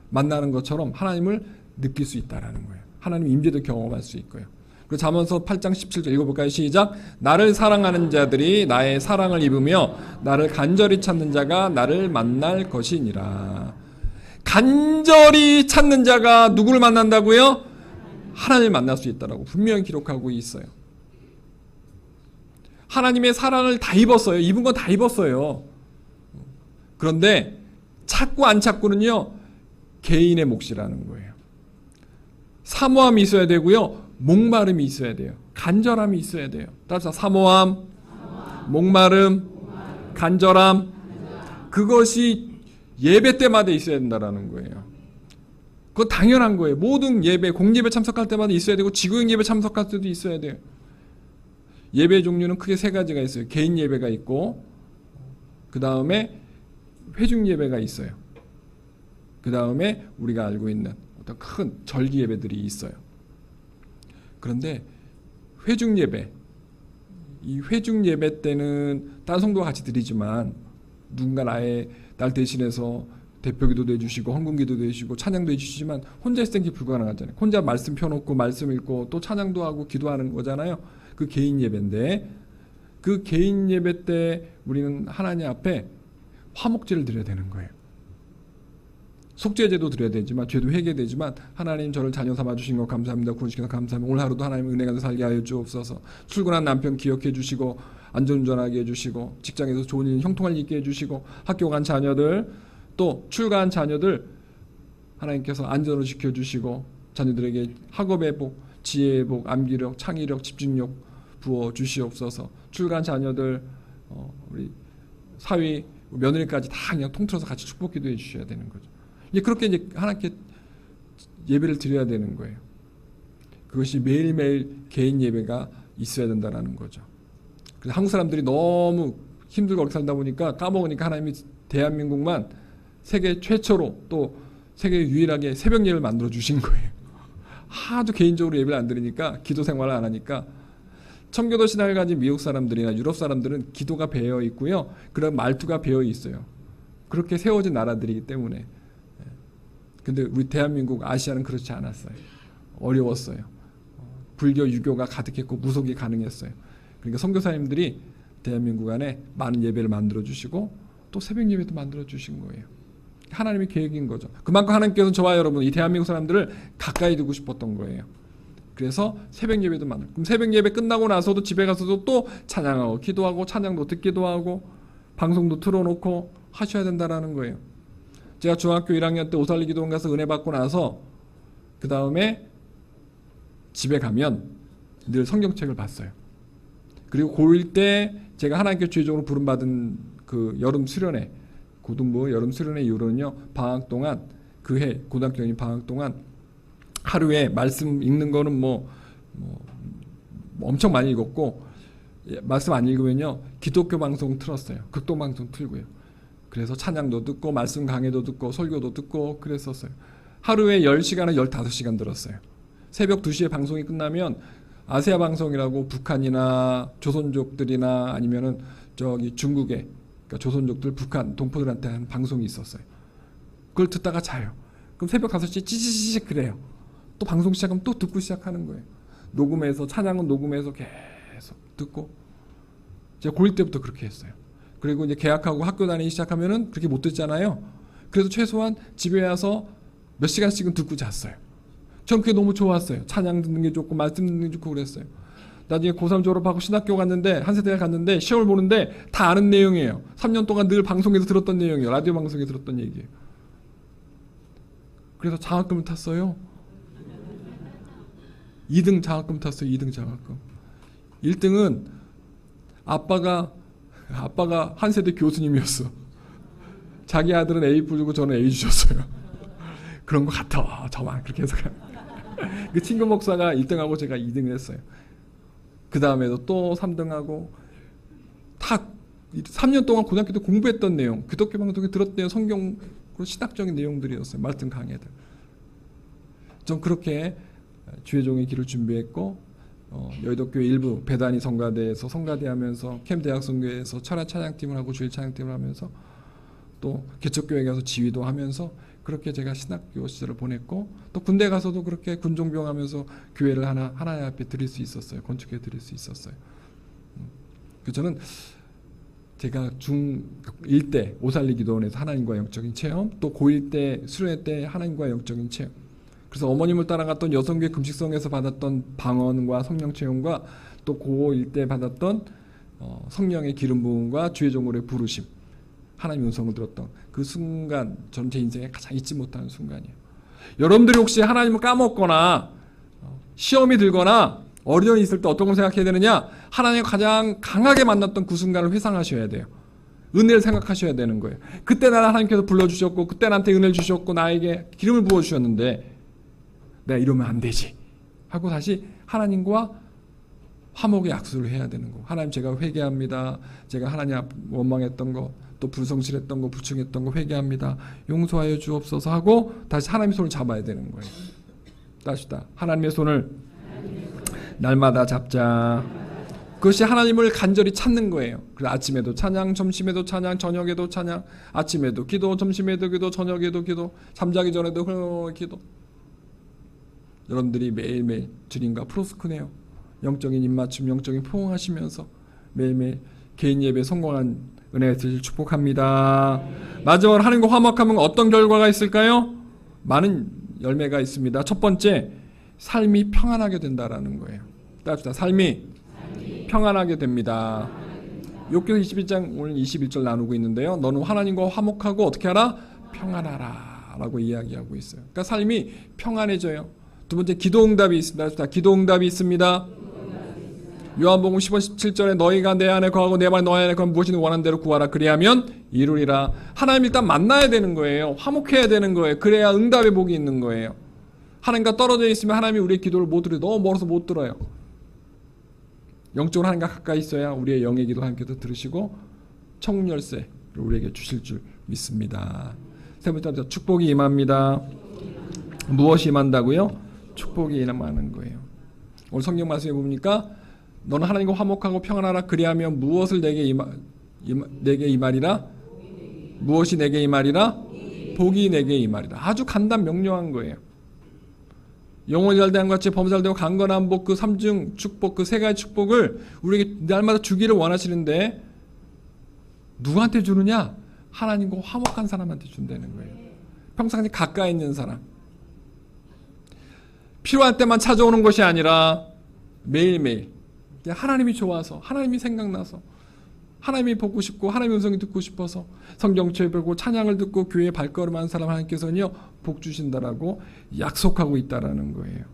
만나는 것처럼 하나님을 느낄 수 있다라는 거예요. 하나님 임재도 경험할 수 있고요. 그리고 잠언서 8장 17절 읽어볼까요? 시작. 나를 사랑하는 자들이 나의 사랑을 입으며 나를 간절히 찾는 자가 나를 만날 것이니라. 간절히 찾는 자가 누구를 만난다고요? 하나님을 만날 수 있다라고 분명히 기록하고 있어요. 하나님의 사랑을 다 입었어요. 입은 건 다 입었어요. 그런데 찾고 안 찾고는요, 개인의 몫이라는 거예요. 사모함이 있어야 되고요, 목마름이 있어야 돼요. 간절함이 있어야 돼요. 따라서 사모함, 목마름, 간절함, 그것이 예배 때마다 있어야 된다라는 거예요. 그거 당연한 거예요. 모든 예배, 공예배 참석할 때마다 있어야 되고 지구형 예배 참석할 때도 있어야 돼요. 예배 종류는 크게 세 가지가 있어요. 개인 예배가 있고, 그 다음에 회중 예배가 있어요. 그 다음에 우리가 알고 있는 어떤 큰 절기 예배들이 있어요. 그런데 회중 예배, 이 회중 예배 때는 다른 성도와 같이 드리지만 누군가 날 대신해서 대표기도도 해주시고 헌금기도도 해주시고 찬양도 해주시지만 혼자 있을 땐 불가능하잖아요. 혼자 말씀 펴놓고 말씀 읽고 또 찬양도 하고 기도하는 거잖아요. 그 개인 예배인데, 그 개인 예배 때 우리는 하나님 앞에 화목제를 드려야 되는 거예요. 속죄제도 드려야 되지만, 죄도 회개되지만, 하나님 저를 자녀 삼아주신 것 감사합니다. 구원시켜서 감사합니다. 오늘 하루도 하나님 은혜 가서 살게 하여 주옵소서. 출근한 남편 기억해 주시고, 안전운전하게 해주시고, 직장에서 좋은 일 형통할 일 있게 해주시고, 학교 간 자녀들, 또 출가한 자녀들 하나님께서 안전으로 지켜주시고, 자녀들에게 학업의 복, 지혜의 복, 암기력, 창의력, 집중력 부어 주시옵소서. 출가한 자녀들, 우리 사위, 며느리까지 다 그냥 통틀어서 같이 축복 기도해 주셔야 되는 거죠. 이제 그렇게 이제 하나님께 예배를 드려야 되는 거예요. 그것이 매일매일 개인 예배가 있어야 된다는 거죠. 그래서 한국 사람들이 너무 힘들고 어렵게 살다 보니까 까먹으니까 하나님이 대한민국만 세계 최초로 또 세계 유일하게 새벽 예배를 만들어 주신 거예요. 하도 개인적으로 예배를 안 드리니까, 기도 생활을 안 하니까. 청교도 신앙을 가진 미국 사람들이나 유럽 사람들은 기도가 배어 있고요, 그런 말투가 배어 있어요. 그렇게 세워진 나라들이기 때문에. 근데 우리 대한민국, 아시아는 그렇지 않았어요. 어려웠어요. 불교, 유교가 가득했고 무속이 가능했어요. 그러니까 선교사님들이 대한민국 안에 많은 예배를 만들어 주시고 또 새벽 예배도 만들어 주신 거예요. 하나님의 계획인 거죠. 그만큼 하나님께서는 저와 여러분, 이 대한민국 사람들을 가까이 두고 싶었던 거예요. 그래서 새벽 예배도 만들고, 그럼 새벽 예배 끝나고 나서도 집에 가서도 또 찬양하고 기도하고 찬양도 듣기도 하고 방송도 틀어놓고 하셔야 된다라는 거예요. 제가 중학교 1학년 때 오살리 기도원 가서 은혜 받고 나서 그 다음에 집에 가면 늘 성경책을 봤어요. 그리고 고1 때 제가 하나님께 주의적으로 부름받은 그 여름 수련회, 고등부 여름 수련회 이후로는요, 방학 동안 그 해 고등학교 방학 동안 하루에 말씀 읽는 거는 뭐 엄청 많이 읽었고, 말씀 안 읽으면요 기독교 방송 틀었어요. 극동 방송 틀고요. 그래서 찬양도 듣고 말씀 강해도 듣고 설교도 듣고 그랬었어요. 하루에 10시간을 15시간 들었어요. 새벽 2시에 방송이 끝나면 아세아 방송이라고 북한이나 조선족들이나 아니면은 저기 중국의 그러니까 조선족들 북한 동포들한테 하는 방송이 있었어요. 그걸 듣다가 자요. 그럼 새벽 5시에 찌찌찌 그래요. 또 방송 시작하면 또 듣고 시작하는 거예요. 녹음해서 찬양은 녹음해서 계속 듣고, 제가 고1 때부터 그렇게 했어요. 그리고 이제 개학하고 학교 다니기 시작하면은 그렇게 못 듣잖아요. 그래서 최소한 집에 와서 몇 시간씩은 듣고 잤어요. 전 그게 너무 좋았어요. 찬양 듣는 게 좋고 말씀 듣는 게 좋고 그랬어요. 나중에 고3 졸업하고 신학교 갔는데 한세대학 갔는데 시험을 보는데 다 아는 내용이에요. 3년 동안 늘 방송에서 들었던 내용이에요. 라디오 방송에서 들었던 얘기예요. 그래서 장학금을 탔어요. 2등 장학금 탔어요. 2등 장학금. 1등은 아빠가 한세대 교수님이었어. 자기 아들은 A 부르고 저는 A 주셨어요. 그런 것 같아. 저만 그렇게 해석하는. 그 친구 목사가 1등하고 제가 2등을 했어요. 그 다음에도 또 3등하고 다 3년 동안 고등학교 때 공부했던 내용, 기독교 방송에 들었던 내용, 성경 신학적인 내용들이었어요. 말씀 강해들. 전 그렇게 주의 종의 길을 준비했고, 여의도교회 일부 배단위 성가대에서 성가대하면서 캠대학 선교회에서 철학 찬양팀을 하고 주일 찬양팀을 하면서 또 개척교회 가서 지휘도 하면서 그렇게 제가 신학교 시절을 보냈고, 또 군대 가서도 그렇게 군종병하면서 교회를 하나님 앞에 드릴 수 있었어요. 건축해 드릴 수 있었어요. 그래서 저는 제가 중1 때 오살리 기도원에서 하나님과 영적인 체험, 또 고1 때 수련회 때 하나님과 영적인 체험, 그래서 어머님을 따라갔던 여성교회 금식성에서 받았던 방언과 성령 체험과 또 고1 때 받았던 성령의 기름 부음과 주의 종으로의 부르심, 하나님의 음성을 들었던 그 순간, 저는 제 인생에 가장 잊지 못하는 순간이에요. 여러분들이 혹시 하나님을 까먹거나 시험이 들거나 어려움이 있을 때 어떤 걸 생각해야 되느냐? 하나님을 가장 강하게 만났던 그 순간을 회상하셔야 돼요. 은혜를 생각하셔야 되는 거예요. 그때 나를 하나님께서 불러주셨고, 그때 나한테 은혜를 주셨고, 나에게 기름을 부어주셨는데 내가 이러면 안 되지 하고 다시 하나님과 화목의 약속을 해야 되는 거. 하나님, 제가 회개합니다. 제가 하나님 앞 원망했던 거, 또 불성실했던 거, 부충했던 거 회개합니다. 용서하여 주옵소서 하고 다시 하나님의 손을 잡아야 되는 거예요. 다시다. 하나님의 손을 날마다 잡자. 그것이 하나님을 간절히 찾는 거예요. 그래서 아침에도 찬양, 점심에도 찬양, 저녁에도 찬양, 아침에도 기도, 점심에도 기도, 저녁에도 기도, 잠자기 전에도 기도. 여러분들이 매일매일 주님과 프로스크네요. 영적인 입맞춤, 영적인 포옹하시면서 매일매일 개인 예배 성공한 은혜가 있으시길 축복합니다. 마지막으로 하나님과 화목하면 어떤 결과가 있을까요? 많은 열매가 있습니다. 첫 번째, 삶이 평안하게 된다라는 거예요. 따라합시다. 삶이 평안하게 됩니다. 욥기서 21장 오늘 21절 나누고 있는데요. 너는 하나님과 화목하고 어떻게 하라? 평안하라 라고 이야기하고 있어요. 그러니까 삶이 평안해져요. 두 번째, 기도응답이 있습니다. 기도응답이 있습니다. 요한복음 10장 17절에 너희가 내 안에 거하고 내 말이 너희 안에 거하면 무엇이든 원하는 대로 구하라 그리하면 이루리라. 하나님 일단 만나야 되는 거예요. 화목해야 되는 거예요. 그래야 응답의 복이 있는 거예요. 하나님과 떨어져 있으면 하나님이 우리의 기도를 못 들어요. 너무 멀어서 못 들어요. 영적으로 하나님과 가까이 있어야 우리의 영의 기도 하나님께서 들으시고 천국 열쇠를 우리에게 주실 줄 믿습니다. 세 번째, 축복이 임합니다. 무엇이 임한다고요? 축복이 임하는 거예요. 오늘 성경 말씀에 보니까 너는 하나님과 화목하고 평안하라 그리하면 무엇을 내게 임하리라? 무엇이 내게 임하리라? 복이 내게 임하리라. 아주 간단 명료한 거예요. 영혼이 잘되는 것 같이 범사 잘되고 강건한 복, 그 삼중 축복, 그 세 가지 축복을 우리에게 날마다 주기를 원하시는데 누구한테 주느냐? 하나님과 화목한 사람한테 준다는 거예요. 평상시 가까이 있는 사람. 필요할 때만 찾아오는 것이 아니라 매일매일 하나님이 좋아서, 하나님이 생각나서, 하나님이 보고 싶고 하나님의 음성이 듣고 싶어서 성경책을 보고 찬양을 듣고 교회에 발걸음한 사람 하나님께서는요 복 주신다라고 약속하고 있다라는 거예요.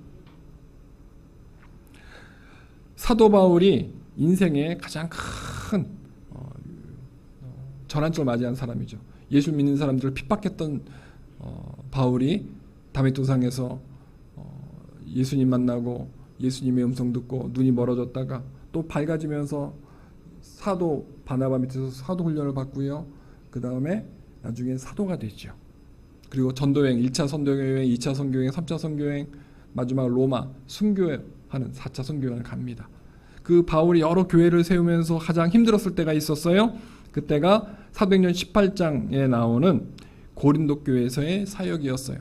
사도 바울이 인생의 가장 큰 전환점을 맞이한 사람이죠. 예수 믿는 사람들을 핍박했던 바울이 다메토상에서 예수님 만나고 예수님의 음성 듣고 눈이 멀어졌다가 또 밝아지면서 사도 바나바 밑에서 사도 훈련을 받고요. 그 다음에 나중에 사도가 되죠. 그리고 전도여행 1차 선도여행, 2차 선교여행, 3차 선교여행, 마지막 로마 순교하는 4차 선교여행을 갑니다. 그 바울이 여러 교회를 세우면서 가장 힘들었을 때가 있었어요. 그때가 사도행전 18장에 나오는 고린도 교회에서의 사역이었어요.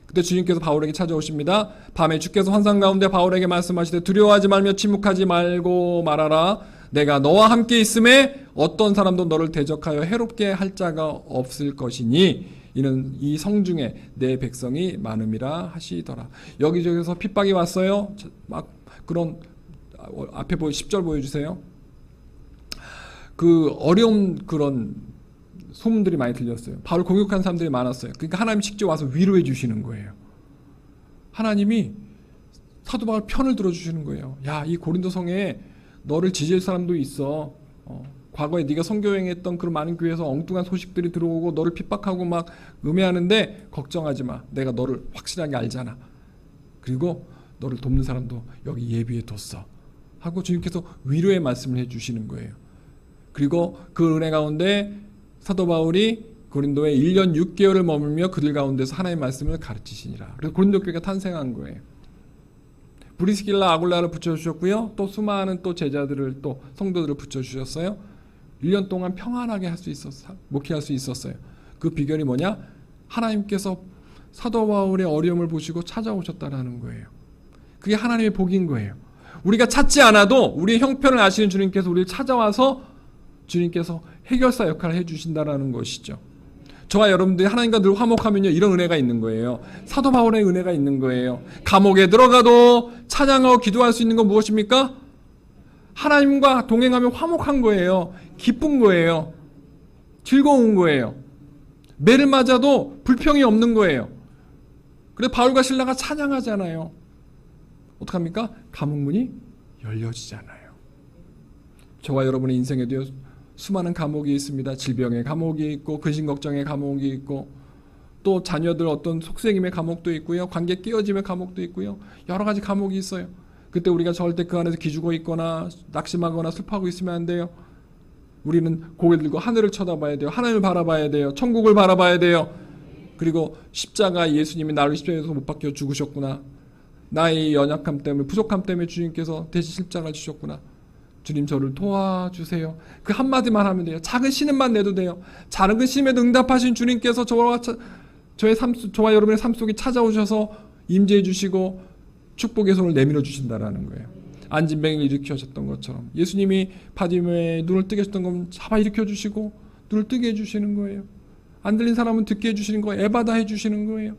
그때 주님께서 바울에게 찾아오십니다. 밤에 주께서 환상 가운데 바울에게 말씀하시되 두려워하지 말며 침묵하지 말고 말하라. 내가 너와 함께 있음에 어떤 사람도 너를 대적하여 해롭게 할 자가 없을 것이니 이는 이 성중에 내 백성이 많음이라 하시더라. 여기저기서 핍박이 왔어요. 막 그런 앞에 10절 보여주세요. 그 어려운 그런 소문들이 많이 들렸어요. 바울 공격한 사람들이 많았어요. 그러니까 하나님이 직접 와서 위로해 주시는 거예요. 하나님이 사도 바울 편을 들어주시는 거예요. 야, 이 고린도 성에 너를 지지할 사람도 있어. 과거에 네가 선교행했던 그런 많은 교회에서 엉뚱한 소식들이 들어오고 너를 핍박하고 막 음해하는데 걱정하지 마. 내가 너를 확실하게 알잖아. 그리고 너를 돕는 사람도 여기 예비해 뒀어. 하고 주님께서 위로의 말씀을 해주시는 거예요. 그리고 그 은혜 가운데 사도 바울이 고린도에 1년 6개월을 머물며 그들 가운데서 하나님의 말씀을 가르치시니라. 그래서 고린도 교회가 탄생한 거예요. 브리스길라 아굴라를 붙여주셨고요. 또 수많은 또 제자들을 또 성도들을 붙여주셨어요. 1년 동안 평안하게 할 수 있었어요. 목회할 수 있었어요. 그 비결이 뭐냐? 하나님께서 사도 바울의 어려움을 보시고 찾아오셨다라는 거예요. 그게 하나님의 복인 거예요. 우리가 찾지 않아도 우리의 형편을 아시는 주님께서 우리를 찾아와서 주님께서 해결사 역할을 해주신다라는 것이죠. 저와 여러분들이 하나님과 늘 화목하면요 이런 은혜가 있는 거예요. 사도 바울의 은혜가 있는 거예요. 감옥에 들어가도 찬양하고 기도할 수 있는 건 무엇입니까? 하나님과 동행하면 화목한 거예요. 기쁜 거예요. 즐거운 거예요. 매를 맞아도 불평이 없는 거예요. 그래서 바울과 실라가 찬양하잖아요. 어떡합니까? 감옥문이 열려지잖아요. 저와 여러분의 인생에도 수많은 감옥이 있습니다. 질병의 감옥이 있고 근심 걱정의 감옥이 있고 또 자녀들 어떤 속삭임의 감옥도 있고요. 관계 깨어짐의 감옥도 있고요. 여러 가지 감옥이 있어요. 그때 우리가 절대 그 안에서 기죽어 있거나 낙심하거나 슬퍼하고 있으면 안 돼요. 우리는 고개를 들고 하늘을 쳐다봐야 돼요. 하나님을 바라봐야 돼요. 천국을 바라봐야 돼요. 그리고 십자가 예수님이 나를 십자가에서 못 박혀 죽으셨구나. 나의 연약함 때문에 부족함 때문에 주님께서 대신 십자가를 주셨구나. 주님 저를 도와주세요. 그 한마디만 하면 돼요. 작은 신음만 내도 돼요. 작은 신음에도 응답하신 주님께서 저와 여러분의 삶 속에 찾아오셔서 임재해 주시고 축복의 손을 내밀어 주신다라는 거예요. 안진뱅이를 일으키셨던 것처럼 예수님이 바디메의 눈을 뜨게 하셨던 건 잡아 일으켜 주시고 눈을 뜨게 해주시는 거예요. 안 들린 사람은 듣게 해주시는 거예요. 에바다 해주시는 거예요.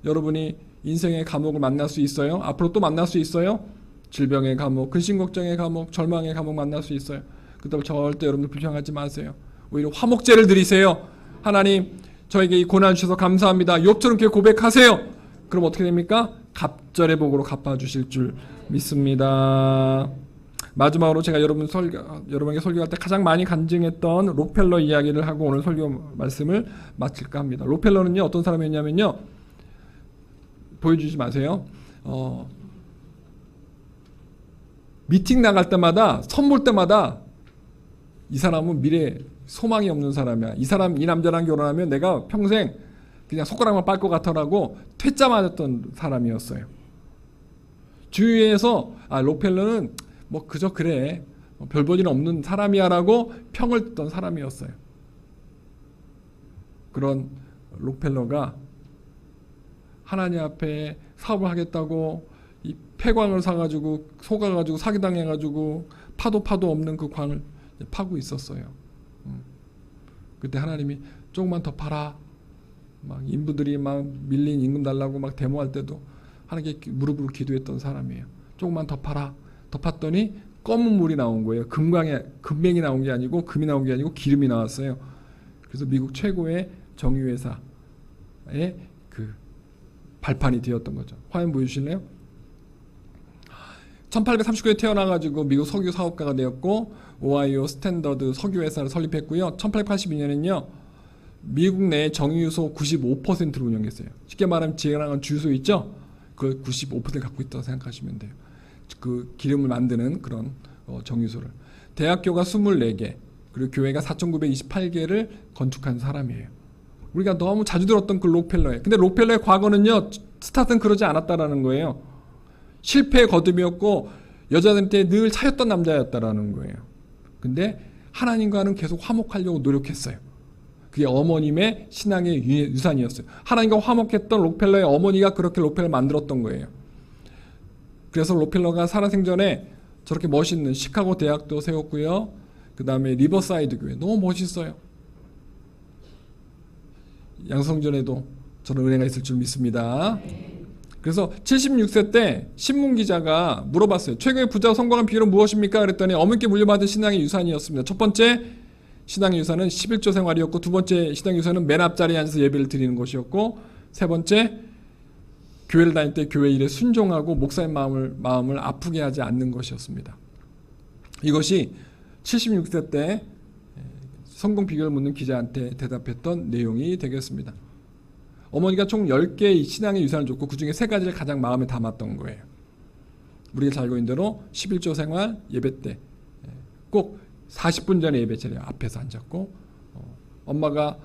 여러분이 인생의 감옥을 만날 수 있어요. 앞으로 또 만날 수 있어요. 질병의 감옥, 근심 걱정의 감옥, 절망의 감옥 만날 수 있어요. 그때 절대 여러분들 불평하지 마세요. 오히려 화목제를 드리세요. 하나님 저에게 이 고난을 주셔서 감사합니다. 욥처럼 이렇게 고백하세요. 그럼 어떻게 됩니까? 갑절의 복으로 갚아주실 줄 믿습니다. 마지막으로 제가 여러분에게 설교할 때 가장 많이 간증했던 록펠러 이야기를 하고 오늘 설교 말씀을 마칠까 합니다. 록펠러는요 어떤 사람이었냐면요, 보여주지 마세요. 미팅 나갈 때마다 선볼 때마다 이 사람은 미래 소망이 없는 사람이야. 이 남자랑 결혼하면 내가 평생 그냥 손가락만 빨 것 같아라고 퇴짜 맞았던 사람이었어요. 주위에서 록펠러는 뭐 그저 그래 별 볼일 없는 사람이야라고 평을 듣던 사람이었어요. 그런 록펠러가 하나님 앞에 사업을 하겠다고 이 폐광을 사가지고 속아가지고 사기당해가지고 파도 없는 그 광을 파고 있었어요. 그때 하나님이 조금만 더 파라. 막 인부들이 막 밀린 임금 달라고 막 데모할 때도 하나님께 무릎으로 기도했던 사람이에요. 조금만 더 파라. 더 팠더니 검은 물이 나온 거예요. 금맹이 나온 게 아니고 금이 나온 게 아니고 기름이 나왔어요. 그래서 미국 최고의 정유회사의 그 발판이 되었던 거죠. 화면 보여주실래요? 1839년에 태어나가지고 미국 석유 사업가가 되었고 오하이오 스탠더드 석유회사를 설립했고요. 1882년에는요. 미국 내 정유소 95%를 운영했어요. 쉽게 말하면 지나가는 주유소 있죠? 그 95%를 갖고 있다고 생각하시면 돼요. 그 기름을 만드는 그런 정유소를. 대학교가 24개, 그리고 교회가 4,928개를 건축한 사람이에요. 우리가 너무 자주 들었던 그 록펠러예요. 근데 록펠러의 과거는요, 스타트는 그러지 않았다라는 거예요. 실패의 거듭이었고 여자들한테 늘 차였던 남자였다라는 거예요. 근데 하나님과는 계속 화목하려고 노력했어요. 그게 어머님의 신앙의 유산이었어요. 하나님과 화목했던 록펠러의 어머니가 그렇게 록펠러를 만들었던 거예요. 그래서 록펠러가 살아생전에 저렇게 멋있는 시카고 대학도 세웠고요. 그 다음에 리버사이드 교회 너무 멋있어요. 양성전에도 저런 은혜가 있을 줄 믿습니다. 그래서 76세 때 신문기자가 물어봤어요. 최고의 부자가 성공한 비결은 무엇입니까? 그랬더니 어머니께 물려받은 신앙의 유산이었습니다. 첫 번째 신앙의 유산은 11조 생활이었고, 두 번째 신앙의 유산은 맨 앞자리에 앉아서 예배를 드리는 것이었고, 세 번째 교회를 다닐 때 교회 일에 순종하고 목사의 마음을 아프게 하지 않는 것이었습니다. 이것이 76세 때 성공 비결을 묻는 기자한테 대답했던 내용이 되겠습니다. 어머니가 총 10개의 신앙의 유산을 줬고 그 중에 3가지를 가장 마음에 담았던 거예요. 우리가 잘 알고 있는 대로 11조 생활 예배 때 꼭 40분 전에 예배 자리에 앞에서 앉았고, 엄마가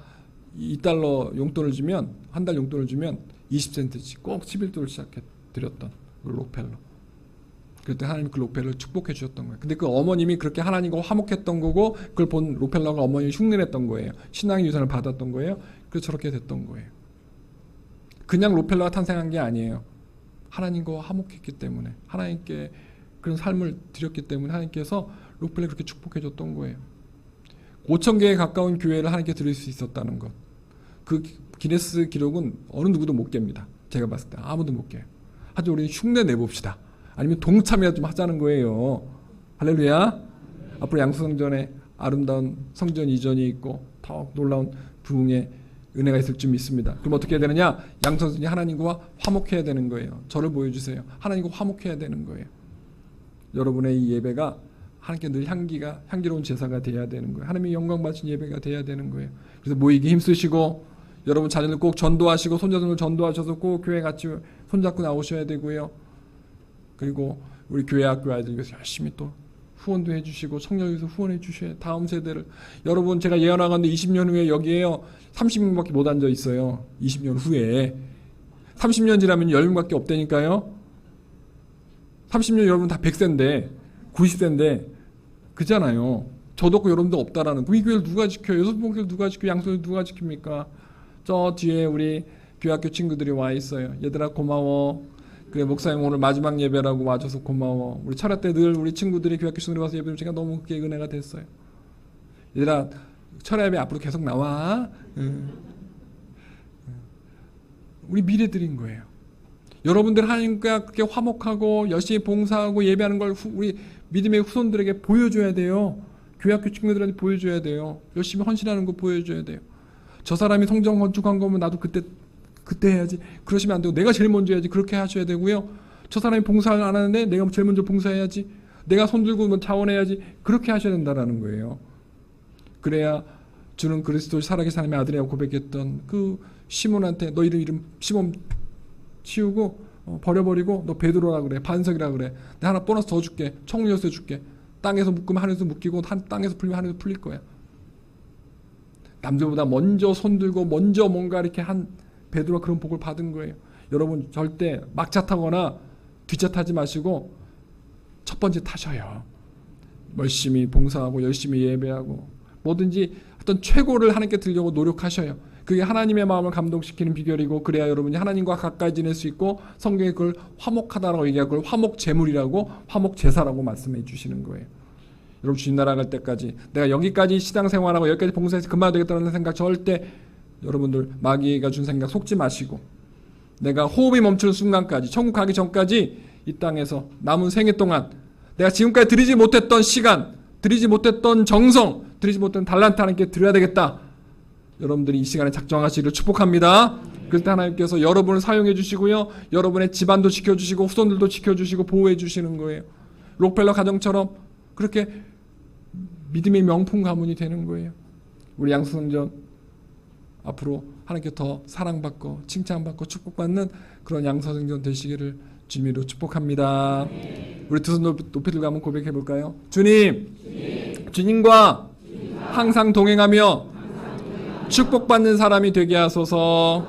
$2 용돈을 주면, 한 달 용돈을 주면 20센트씩 꼭 11조를 시작해 드렸던 그 록펠러. 그때 하나님이 그 록펠러를 축복해 주셨던 거예요. 근데 그 어머님이 그렇게 하나님과 화목했던 거고, 그걸 본 록펠러가 어머니를 흉내냈던 거예요. 신앙의 유산을 받았던 거예요. 그래서 저렇게 됐던 거예요. 그냥 록펠러가 탄생한 게 아니에요. 하나님과 화목했기 때문에, 하나님께 그런 삶을 드렸기 때문에 하나님께서 록펠러를 그렇게 축복해 줬던 거예요. 5,000개에 가까운 교회를 하나님께 드릴 수 있었다는 것. 그 기네스 기록은 어느 누구도 못 깹니다. 제가 봤을 때 아무도 못 깨요. 하지만 우리는 흉내 내봅시다. 아니면 동참이라도 좀 하자는 거예요. 할렐루야. 앞으로 양성전에 아름다운 성전 이전이 있고 더 놀라운 부흥의 은혜가 있을 줄 믿습니다. 그럼 어떻게 해야 되느냐? 양성전이 하나님과 화목해야 되는 거예요. 저를 보여주세요. 하나님과 화목해야 되는 거예요. 여러분의 이 예배가 하나님께 늘 향기로운 제사가 돼야 되는 거예요. 하나님의 영광 받으신 예배가 돼야 되는 거예요. 그래서 모이기 힘쓰시고, 여러분 자녀들 꼭 전도하시고, 손자들 전도하셔서 꼭 교회 같이 손잡고 나오셔야 되고요. 그리고 우리 교회 학교 아이들 위해서 열심히 또 후원도 해주시고, 청년을 위해서 후원해 주셔야 다음 세대를. 여러분 제가 예언하건대 20년 후에 여기에요 30명밖에 못 앉아 있어요. 20년 후에 30년 지나면 10명밖에 없다니까요. 30년 여러분 다 100세인데 90세인데 그잖아요. 저도 없고 여러분도 없다라는. 우리 교회를 누가 지켜요? 여섯봉교를 누가 지켜요? 양손을 누가 지킵니까? 저 뒤에 우리 교회학교 친구들이 와 있어요. 얘들아 고마워. 그래 목사님 오늘 마지막 예배라고 와줘서 고마워. 우리 철야 때 늘 우리 친구들이 교회학교 친구들이 와서 예배를 제가 너무 그게 은혜가 됐어요. 얘들아 철야 예배 앞으로 계속 나와. 우리 미래들인 거예요. 여러분들 하나님과 그렇게 화목하고 열심히 봉사하고 예배하는 걸 우리 믿음의 후손들에게 보여줘야 돼요. 교회학교 친구들한테 보여줘야 돼요. 열심히 헌신하는 거 보여줘야 돼요. 저 사람이 성전 건축한 거면 나도 그때 해야지. 그러시면 안 되고 내가 제일 먼저 해야지. 그렇게 하셔야 되고요. 저 사람이 봉사를 안 하는데 내가 제일 먼저 봉사해야지. 내가 손 들고 자원해야지. 그렇게 하셔야 된다라는 거예요. 그래야 주는 그리스도 살아계신 하나님의 아들이라고 고백했던 그 시몬한테 너 이름 시몬 치우고 버려버리고 너 베드로라 그래. 반석이라 그래. 내가 하나 보너스 더 줄게. 청문 열쇠 줄게. 땅에서 묶으면 하늘에서 묶이고 땅에서 풀리면 하늘에서 풀릴 거야. 남들보다 먼저 손들고 먼저 뭔가 이렇게 한 베드로가 그런 복을 받은 거예요. 여러분 절대 막차 타거나 뒷차 타지 마시고 첫 번째 타셔요. 열심히 봉사하고 열심히 예배하고 뭐든지 어떤 최고를 하나님께 드리려고 노력하셔요. 그게 하나님의 마음을 감동시키는 비결이고, 그래야 여러분이 하나님과 가까이 지낼 수 있고, 성경에 그걸 화목하다라고 얘기하고 그걸 화목제물이라고 화목제사라고 말씀해 주시는 거예요. 여러분 주님 나라 갈 때까지 내가 여기까지 신앙생활하고 여기까지 봉사해서 그만둬야 되겠다는 생각 절대 여러분들 마귀가 준 생각 속지 마시고, 내가 호흡이 멈추는 순간까지 천국 가기 전까지 이 땅에서 남은 생애 동안 내가 지금까지 드리지 못했던 시간, 드리지 못했던 정성, 드리지 못했던 달란트 하나님께 드려야 되겠다. 여러분들이 이 시간에 작정하시기를 축복합니다. 그럴 때 하나님께서 여러분을 사용해 주시고요, 여러분의 집안도 지켜주시고 후손들도 지켜주시고 보호해 주시는 거예요. 록펠러 가정처럼 그렇게 믿음의 명품 가문이 되는 거예요. 우리 양수성전 앞으로 하나님께 더 사랑받고 칭찬받고 축복받는 그런 양수성전 되시기를 주님으로 축복합니다. 우리 두 손 높이 들고 한번 고백해 볼까요? 주님과 항상 동행하며 축복받는 사람이 되게 하소서.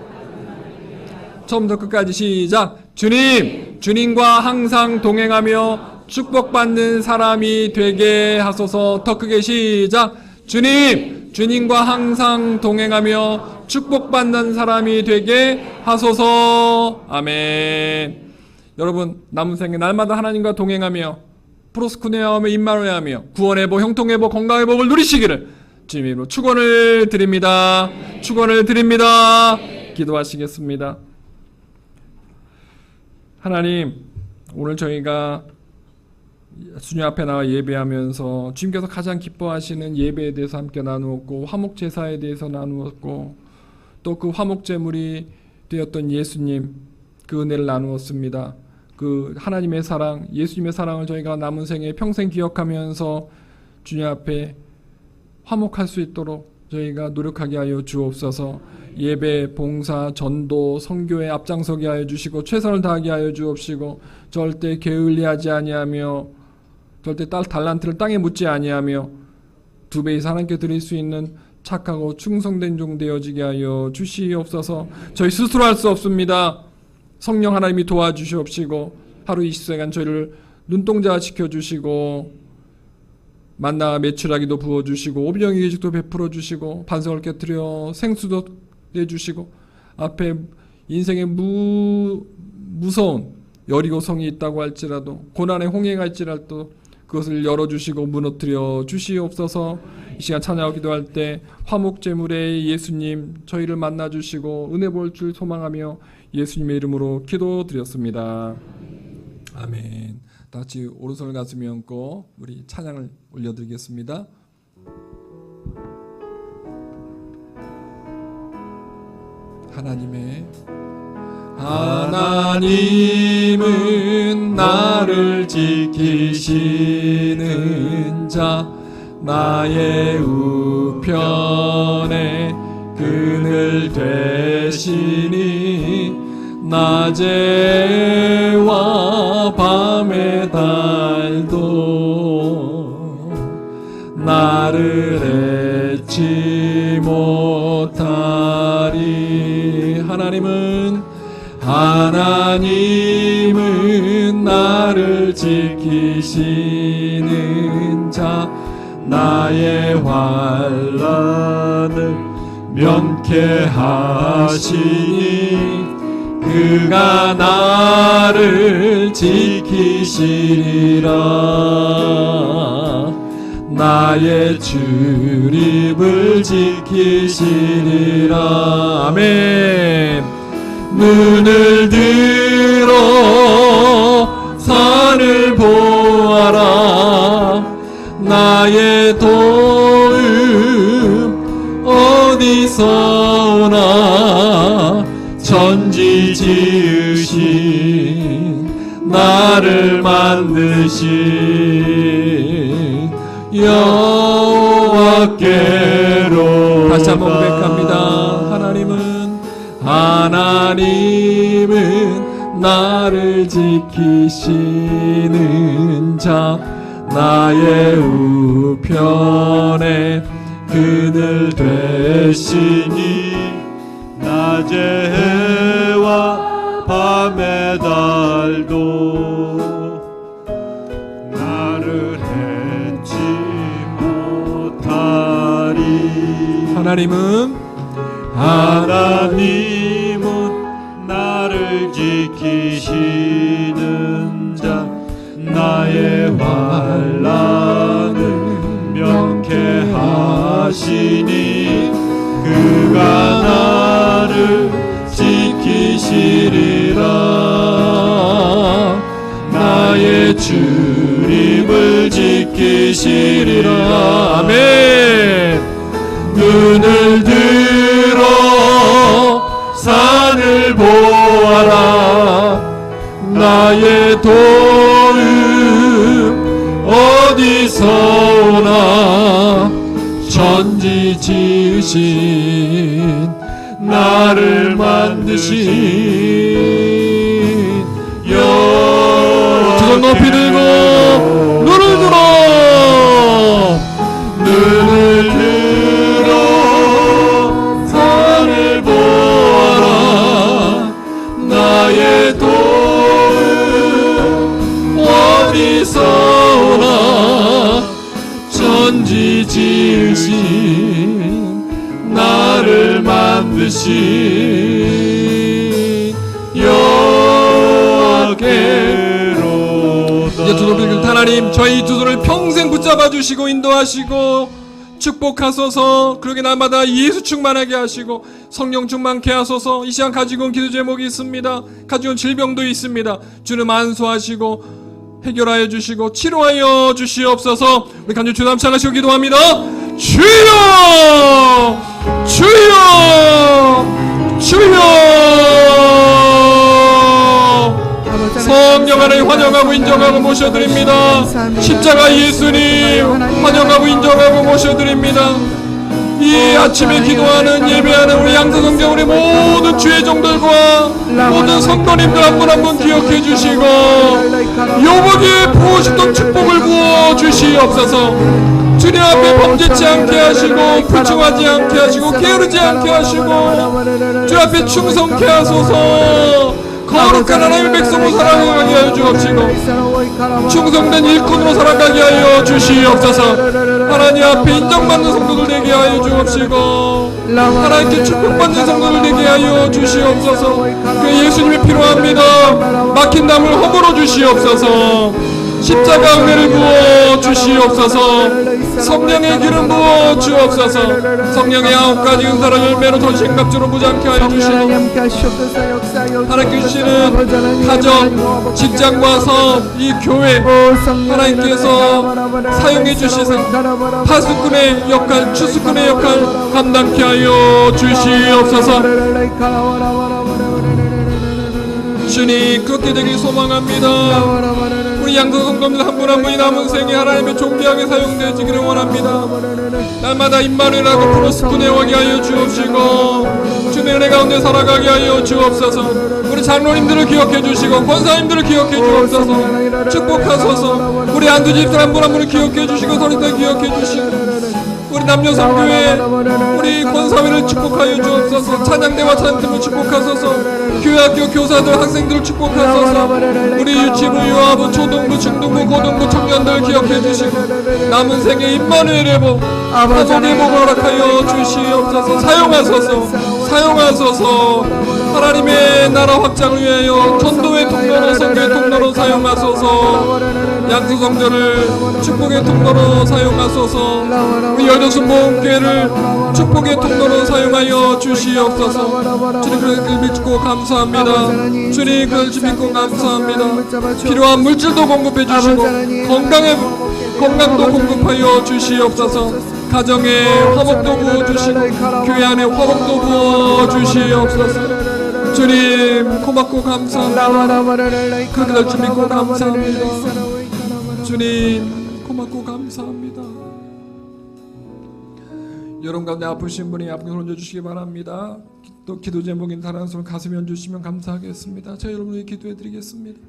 처음부터 끝까지 시작. 주님과 항상 동행하며 축복받는 사람이 되게 하소서. 더 크게 시작. 주님과 항상 동행하며 축복받는 사람이 되게 하소서. 아멘. 여러분, 남은 생에 날마다 하나님과 동행하며 프로스쿠네하며 임마누엘하며 구원의 복, 형통의 복, 건강의 복을 누리시기를 주님으로 축원을 드립니다. 축원을 드립니다. 기도하시겠습니다. 하나님, 오늘 저희가 주님 앞에 나와 예배하면서 주님께서 가장 기뻐하시는 예배에 대해서 함께 나누었고, 화목제사에 대해서 나누었고, 또 그 화목제물이 되었던 예수님, 그 은혜를 나누었습니다. 그 하나님의 사랑, 예수님의 사랑을 저희가 남은 생에 평생 기억하면서 주님 앞에 화목할 수 있도록 저희가 노력하게 하여 주옵소서. 예배, 봉사, 전도, 선교에 앞장서게 하여 주시고 최선을 다하게 하여 주옵시고, 절대 게을리하지 아니하며 절대 달란트를 땅에 묻지 아니하며 2배 이상 하나님께 드릴 수 있는 착하고 충성된 종 되어지게 하여 주시옵소서. 저희 스스로 할 수 없습니다. 성령 하나님이 도와주시옵시고 하루 20시간 저희를 눈동자 지켜주시고 만나 매출하기도 부어주시고 오병이의 기적도 베풀어주시고 반석을 깨뜨려 생수도 내주시고 앞에 인생의 무서운 여리고성이 있다고 할지라도 고난의 홍해가 있지라도 그것을 열어주시고 무너뜨려 주시옵소서. 이 시간 찬양하고 기도할 때 화목제물의 예수님 저희를 만나주시고 은혜 볼 줄 소망하며 예수님의 이름으로 기도드렸습니다. 아멘. 다 같이 오른손을 가슴에 얹고 우리 찬양을 올려드리겠습니다. 하나님은 나를 지키시는 자, 나의 우편에 그늘 되시니 낮에와 밤의 달도 나를 잊지 못하리. 하나님은 나를 지키시는 자, 나의 환난을 면케하시니 그가 나를 지키시리라. 나의 출입을 지키시리라. 아멘. 눈을 들어 산을 보아라. 나의 도움 어디서 오나. 천지 지으신 나를 만드신 여호와께로. 다시 한번 고백합니다. 하나님은 나를 지키시는 자, 나의 우편에 그늘 되시니 낮의 해와 밤의 달도 나를 잊지 못하리. 하나님은 나를 지키시는 자, 나의 환난을 면케하시니 그가 나를 지키시리라. 나의 출입을 주시리라. 아멘. 눈을 들어 산을 보아라. 나의 도움 어디서 오나. 천지 지으신 나를 만드신 두 손 높이 들고 눈을 들어 산을 보아라. 나의 도움 어디서 오나. 천지 지으신 나를 만드신 여호와께로다. 이제 두 손을 들고 하나님, 저희 두 손을 평생 붙잡아 주시고 인도하시고 축복하소서. 그러게 날마다 예수 충만하게 하시고 성령 충만케 하소서. 이 시간 가지고 온 기도 제목이 있습니다. 가지고 온 질병도 있습니다. 주는 안수하시고 해결하여 주시고 치료하여 주시옵소서. 우리 간절히 주님 찬양하시고 기도합니다. 주여 주여 주여. 성령 하나님 환영하고 인정하고 모셔드립니다. 십자가 예수님 환영하고 인정하고 모셔드립니다. 이 아침에 기도하는 예배하는 우리 양서성경 우리 모든 주의 종들과 모든 성도님들 한 분 한 분 기억해 주시고 요복이 부어 싶던 축복을 부어 주시옵소서. 주님 앞에 범죄치 않게 하시고 불충하지 않게 하시고 게으르지 않게 하시고 주 앞에 충성케 하소서. 거룩한 하나님의 백성으로 살아가게 하여 주옵시고 충성된 일꾼으로 살아가게 하여 주시옵소서. 하나님 앞에 인정받는 성도들 되게 하여 주옵시고 하나님께 축복받는 성도들 되게 하여 주시옵소서. 그 예수님이 필요합니다. 막힌 담을 허물어 주시옵소서. 십자가 은혜를 부어 주시옵소서. 성령의 기름 부어 주옵소서. 성령의 9가지 은사를 열매로 더 심각적으로 무장케 하여 주시옵소서. 하나님께 주시는 가정, 직장과 사업, 이 교회 하나님께서 사용해 주시사 파수꾼의 역할, 추수꾼의 역할 감당케 하여 주시옵소서. 주님 그렇게 되길 소망합니다. 우리 양서성도들 한 분 한 분이 남은 생에 하나님의 존귀하게 사용되어지기를 원합니다. 날마다 임마누엘하고 프로스꾼에 오게 하여 주옵시고 주의 은혜 가운데 살아가게 하여 주옵소서. 우리 장로님들을 기억해 주시고 권사님들을 기억해 주옵소서. 축복하소서. 우리 안두 집들 한 분 한 분을 기억해 주시고 선인들 기억해 주시고 우리 남녀성교회 우리 권사회를 축복하여 주옵소서. 찬양대와 찬양팀을 축복하소서. 교회학교 교사들 학생들을 축복하소서. 우리 유치부 유아부 초등부 중등부 고등부 청년들 기억해 주시고 남은 생에 임마누엘의 복 하복의 복을 허락하여 주시옵소서. 사용하소서. 사용하소서. 하나님의 나라 확장을 위하여 전도의 통로로 선교의 통로로 사용하소서. 양수성전을 축복의 통로로 사용하소서. 우리 여전순복음교회를 축복의 통로로 사용하여 주시옵소서. 주님 그를 믿고 감사합니다. 주님 그를 믿고 감사합니다. 필요한 물질도 공급해 주시고 건강도 공급하여 주시옵소서. 가정에 화목도 부어주시고 교회 안에 화목도 부어주시옵소서. 주님 고맙고 감사합니다. 그렇게 될 줄 믿고 감사합니다. 주님 고맙고 감사합니다. 여러분 가운데 아프신 분이 아픈 걸 얹어주시기 바랍니다. 또 기도 제목인 다른 손 가슴에 얹으시면 감사하겠습니다. 제가 여러분에게 기도해드리겠습니다.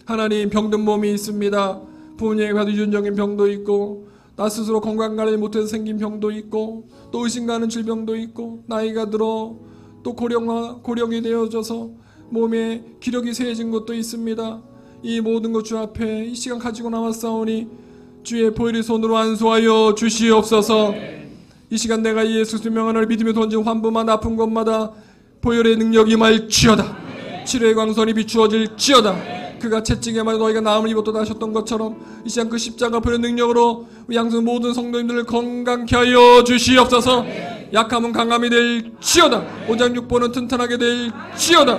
하나님 병든 몸이 있습니다. 부모님에게 받은 유전적인 병도 있고 나 스스로 건강관리 못해서 생긴 병도 있고 또 의심가는 질병도 있고 나이가 들어 또 고령이 되어져서 몸에 기력이 세해진 것도 있습니다. 이 모든 것 주 앞에 이 시간 가지고 나왔사오니 주의 보혈의 손으로 안수하여 주시옵소서. 이 시간 내가 예수 명하나를 믿으며 던진 환부만 아픈 곳마다 보혈의 능력이 임할지어다. 치료의 광선이 비추어질지어다. 그가 채찍에 맞아 너희가 나음을 입었다 하셨던 것처럼 이 시간 그 십자가 보혈의 능력으로 양성 모든 성도님들을 건강케 하여 주시옵소서. 약함은 강함이 될지어다. 오장육부는 튼튼하게 될지어다.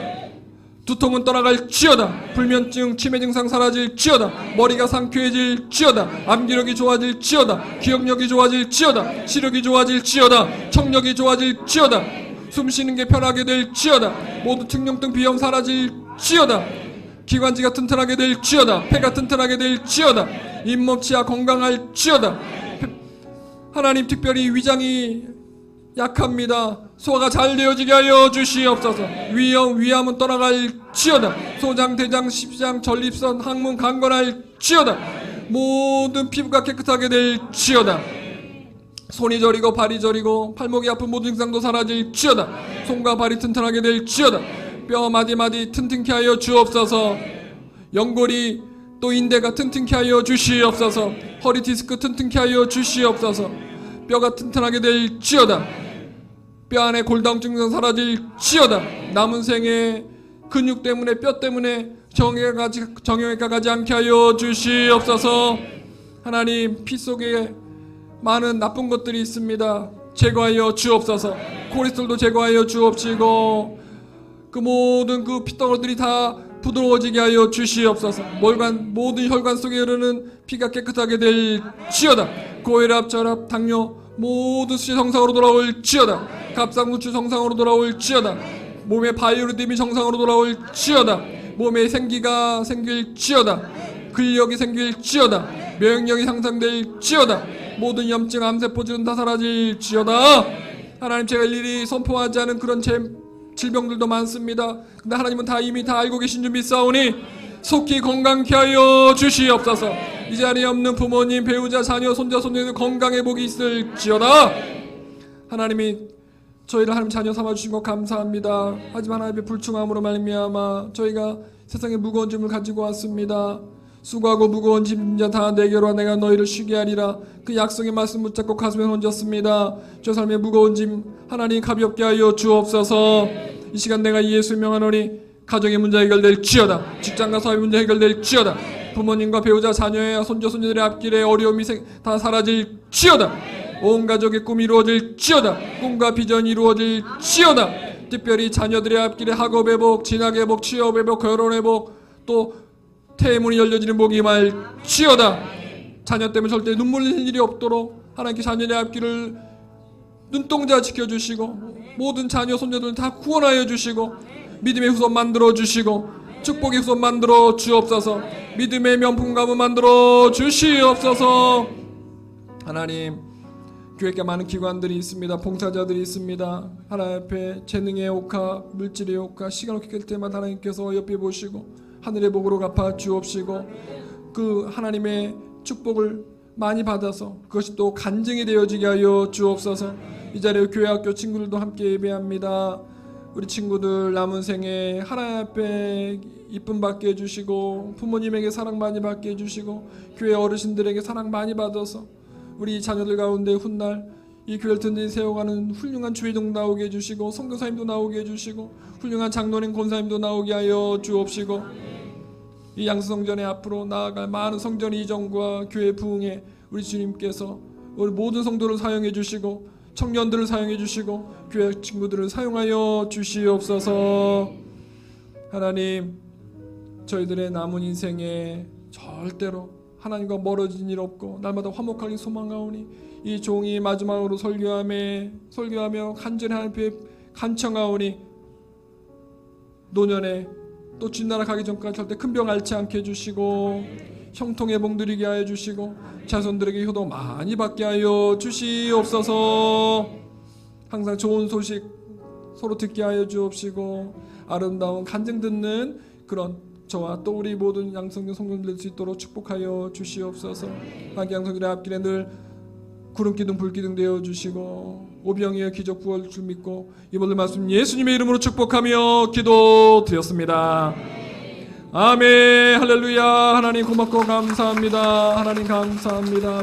두통은 떠나갈지어다. 불면증, 치매 증상 사라질지어다. 머리가 상쾌해질지어다. 암기력이 좋아질지어다. 기억력이 좋아질지어다. 시력이 좋아질지어다. 청력이 좋아질지어다. 숨쉬는 게 편하게 될지어다. 모두 특용증 비염 사라질지어다. 기관지가 튼튼하게 될지어다. 폐가 튼튼하게 될지어다. 잇몸 치아 건강할지어다. 하나님, 특별히 위장이 약합니다. 소화가 잘 되어지게 하여 주시옵소서. 위암은 떠나갈지어다. 소장, 대장, 십장, 전립선, 항문 강건할지어다. 모든 피부가 깨끗하게 될지어다. 손이 저리고 발이 저리고 팔목이 아픈 모든 증상도 사라질지어다. 손과 발이 튼튼하게 될지어다. 뼈 마디마디 튼튼케 하여 주옵소서. 연골이 또 인대가 튼튼케 하여 주시옵소서. 허리 디스크 튼튼케 하여 주시옵소서. 뼈가 튼튼하게 될지어다. 뼈 안에 골다공증 증상 사라질지어다. 남은 생에 근육 때문에 뼈 때문에 정형외과 가지 않게 하여 주시옵소서. 하나님, 피 속에 많은 나쁜 것들이 있습니다. 제거하여 주옵소서. 콜레스테롤도 제거하여 주옵시고 그 모든 그 피덩어리들이 다 부드러워지게 하여 주시옵소서. 모든 혈관 속에 흐르는 피가 깨끗하게 될지어다. 고혈압, 저혈압, 당뇨 모든 수치 정상으로 돌아올지어다. 갑상수치 정상으로 돌아올지어다. 몸의 바이오리듬이 정상으로 돌아올지어다. 몸에 생기가 생길지어다. 근력이 생길지어다. 면역력이 향상될지어다. 모든 염증, 암세포들은 다 사라질지어다. 하나님, 제가 일일이 선포하지 않은 그런 질병들도 많습니다. 근데 하나님은 이미 다 알고 계신 줄 믿사오니 속히 건강케 하여 주시옵소서. 이 자리에 없는 부모님, 배우자, 자녀, 손자, 손녀들 건강의 복이 있을지어다. 하나님이 저희를 하나님 자녀 삼아주신 것 감사합니다. 하지만 하나님의 불충함으로 말미암아 저희가 세상에 무거운 짐을 가지고 왔습니다. 수고하고 무거운 짐진 자 다 내게로 와, 내가 너희를 쉬게 하리라. 그 약속의 말씀 붙잡고 가슴에 얹었습니다. 저 삶의 무거운 짐 하나님 가볍게 하여 주옵소서. 이 시간 내가 예수 명하노니 가정의 문제 해결될지어다. 직장과 사회 문제 해결될지어다. 부모님과 배우자, 자녀의 손자, 손녀들의 앞길에 어려움이 다 사라질지어다. 온 가족의 꿈이 이루어질지어다. 꿈과 비전이 이루어질지어다. 특별히 자녀들의 앞길에 학업 회복, 진학 회복, 취업 회복, 결혼 회복, 또 태문이 열려지는 복이 임할지어다. 자녀 때문에 절대 눈물 흘릴 일이 없도록 하나님께 자녀의 앞길을 눈동자 지켜주시고 모든 자녀 손녀들은 다 구원하여 주시고 믿음의 후손 만들어 주시고 축복의 후손 만들어 주옵소서. 믿음의 명품 가문 만들어 주시옵소서. 하나님, 교회에 많은 기관들이 있습니다. 봉사자들이 있습니다. 하나님 앞에 재능의 옥화, 물질의 옥화, 시간을 깰 때마다 하나님께서 옆에 보시고 하늘의 복으로 갚아 주옵시고 그 하나님의 축복을 많이 받아서 그것이 또 간증이 되어지게 하여 주옵소서. 이 자리에 교회 학교 친구들도 함께 예배합니다. 우리 친구들 남은 생에 하나님 앞에 이쁨 받게 해주시고 부모님에게 사랑 많이 받게 해주시고 교회 어르신들에게 사랑 많이 받아서 우리 자녀들 가운데 훗날 이 교회를 든든히 세워가는 훌륭한 주회종 나오게 해주시고 선교사님도 나오게 해주시고 훌륭한 장로님 권사님도 나오게 하여 주옵시고 이 양수성전에 앞으로 나아갈 많은 성전 이전과 교회 부흥에 우리 주님께서 우리 모든 성도를 사용해 주시고 청년들을 사용해 주시고 교회 친구들을 사용하여 주시옵소서. 하나님, 저희들의 남은 인생에 절대로 하나님과 멀어진 일 없고 날마다 화목하게 소망하오니 이 종이 마지막으로 설교하며 간절히 하나님 앞에 간청하오니 노년에 또 주나라 가기 전까지 절대 큰 병 앓지 않게 해주시고 형통의 복 누리게 하여 주시고 자손들에게 효도 많이 받게 하여 주시옵소서. 항상 좋은 소식 서로 듣게 하여 주옵시고 아름다운 간증 듣는 그런 저와 또 우리 모든 양성경 성도들 될 수 있도록 축복하여 주시옵소서. 하나님 양성들의 앞길에 늘 구름기둥 불기둥 되어주시고 오병이어 기적 부활 줄 믿고 이 모든 말씀 예수님의 이름으로 축복하며 기도드렸습니다. 아멘. 할렐루야. 하나님 고맙고 감사합니다. 하나님 감사합니다.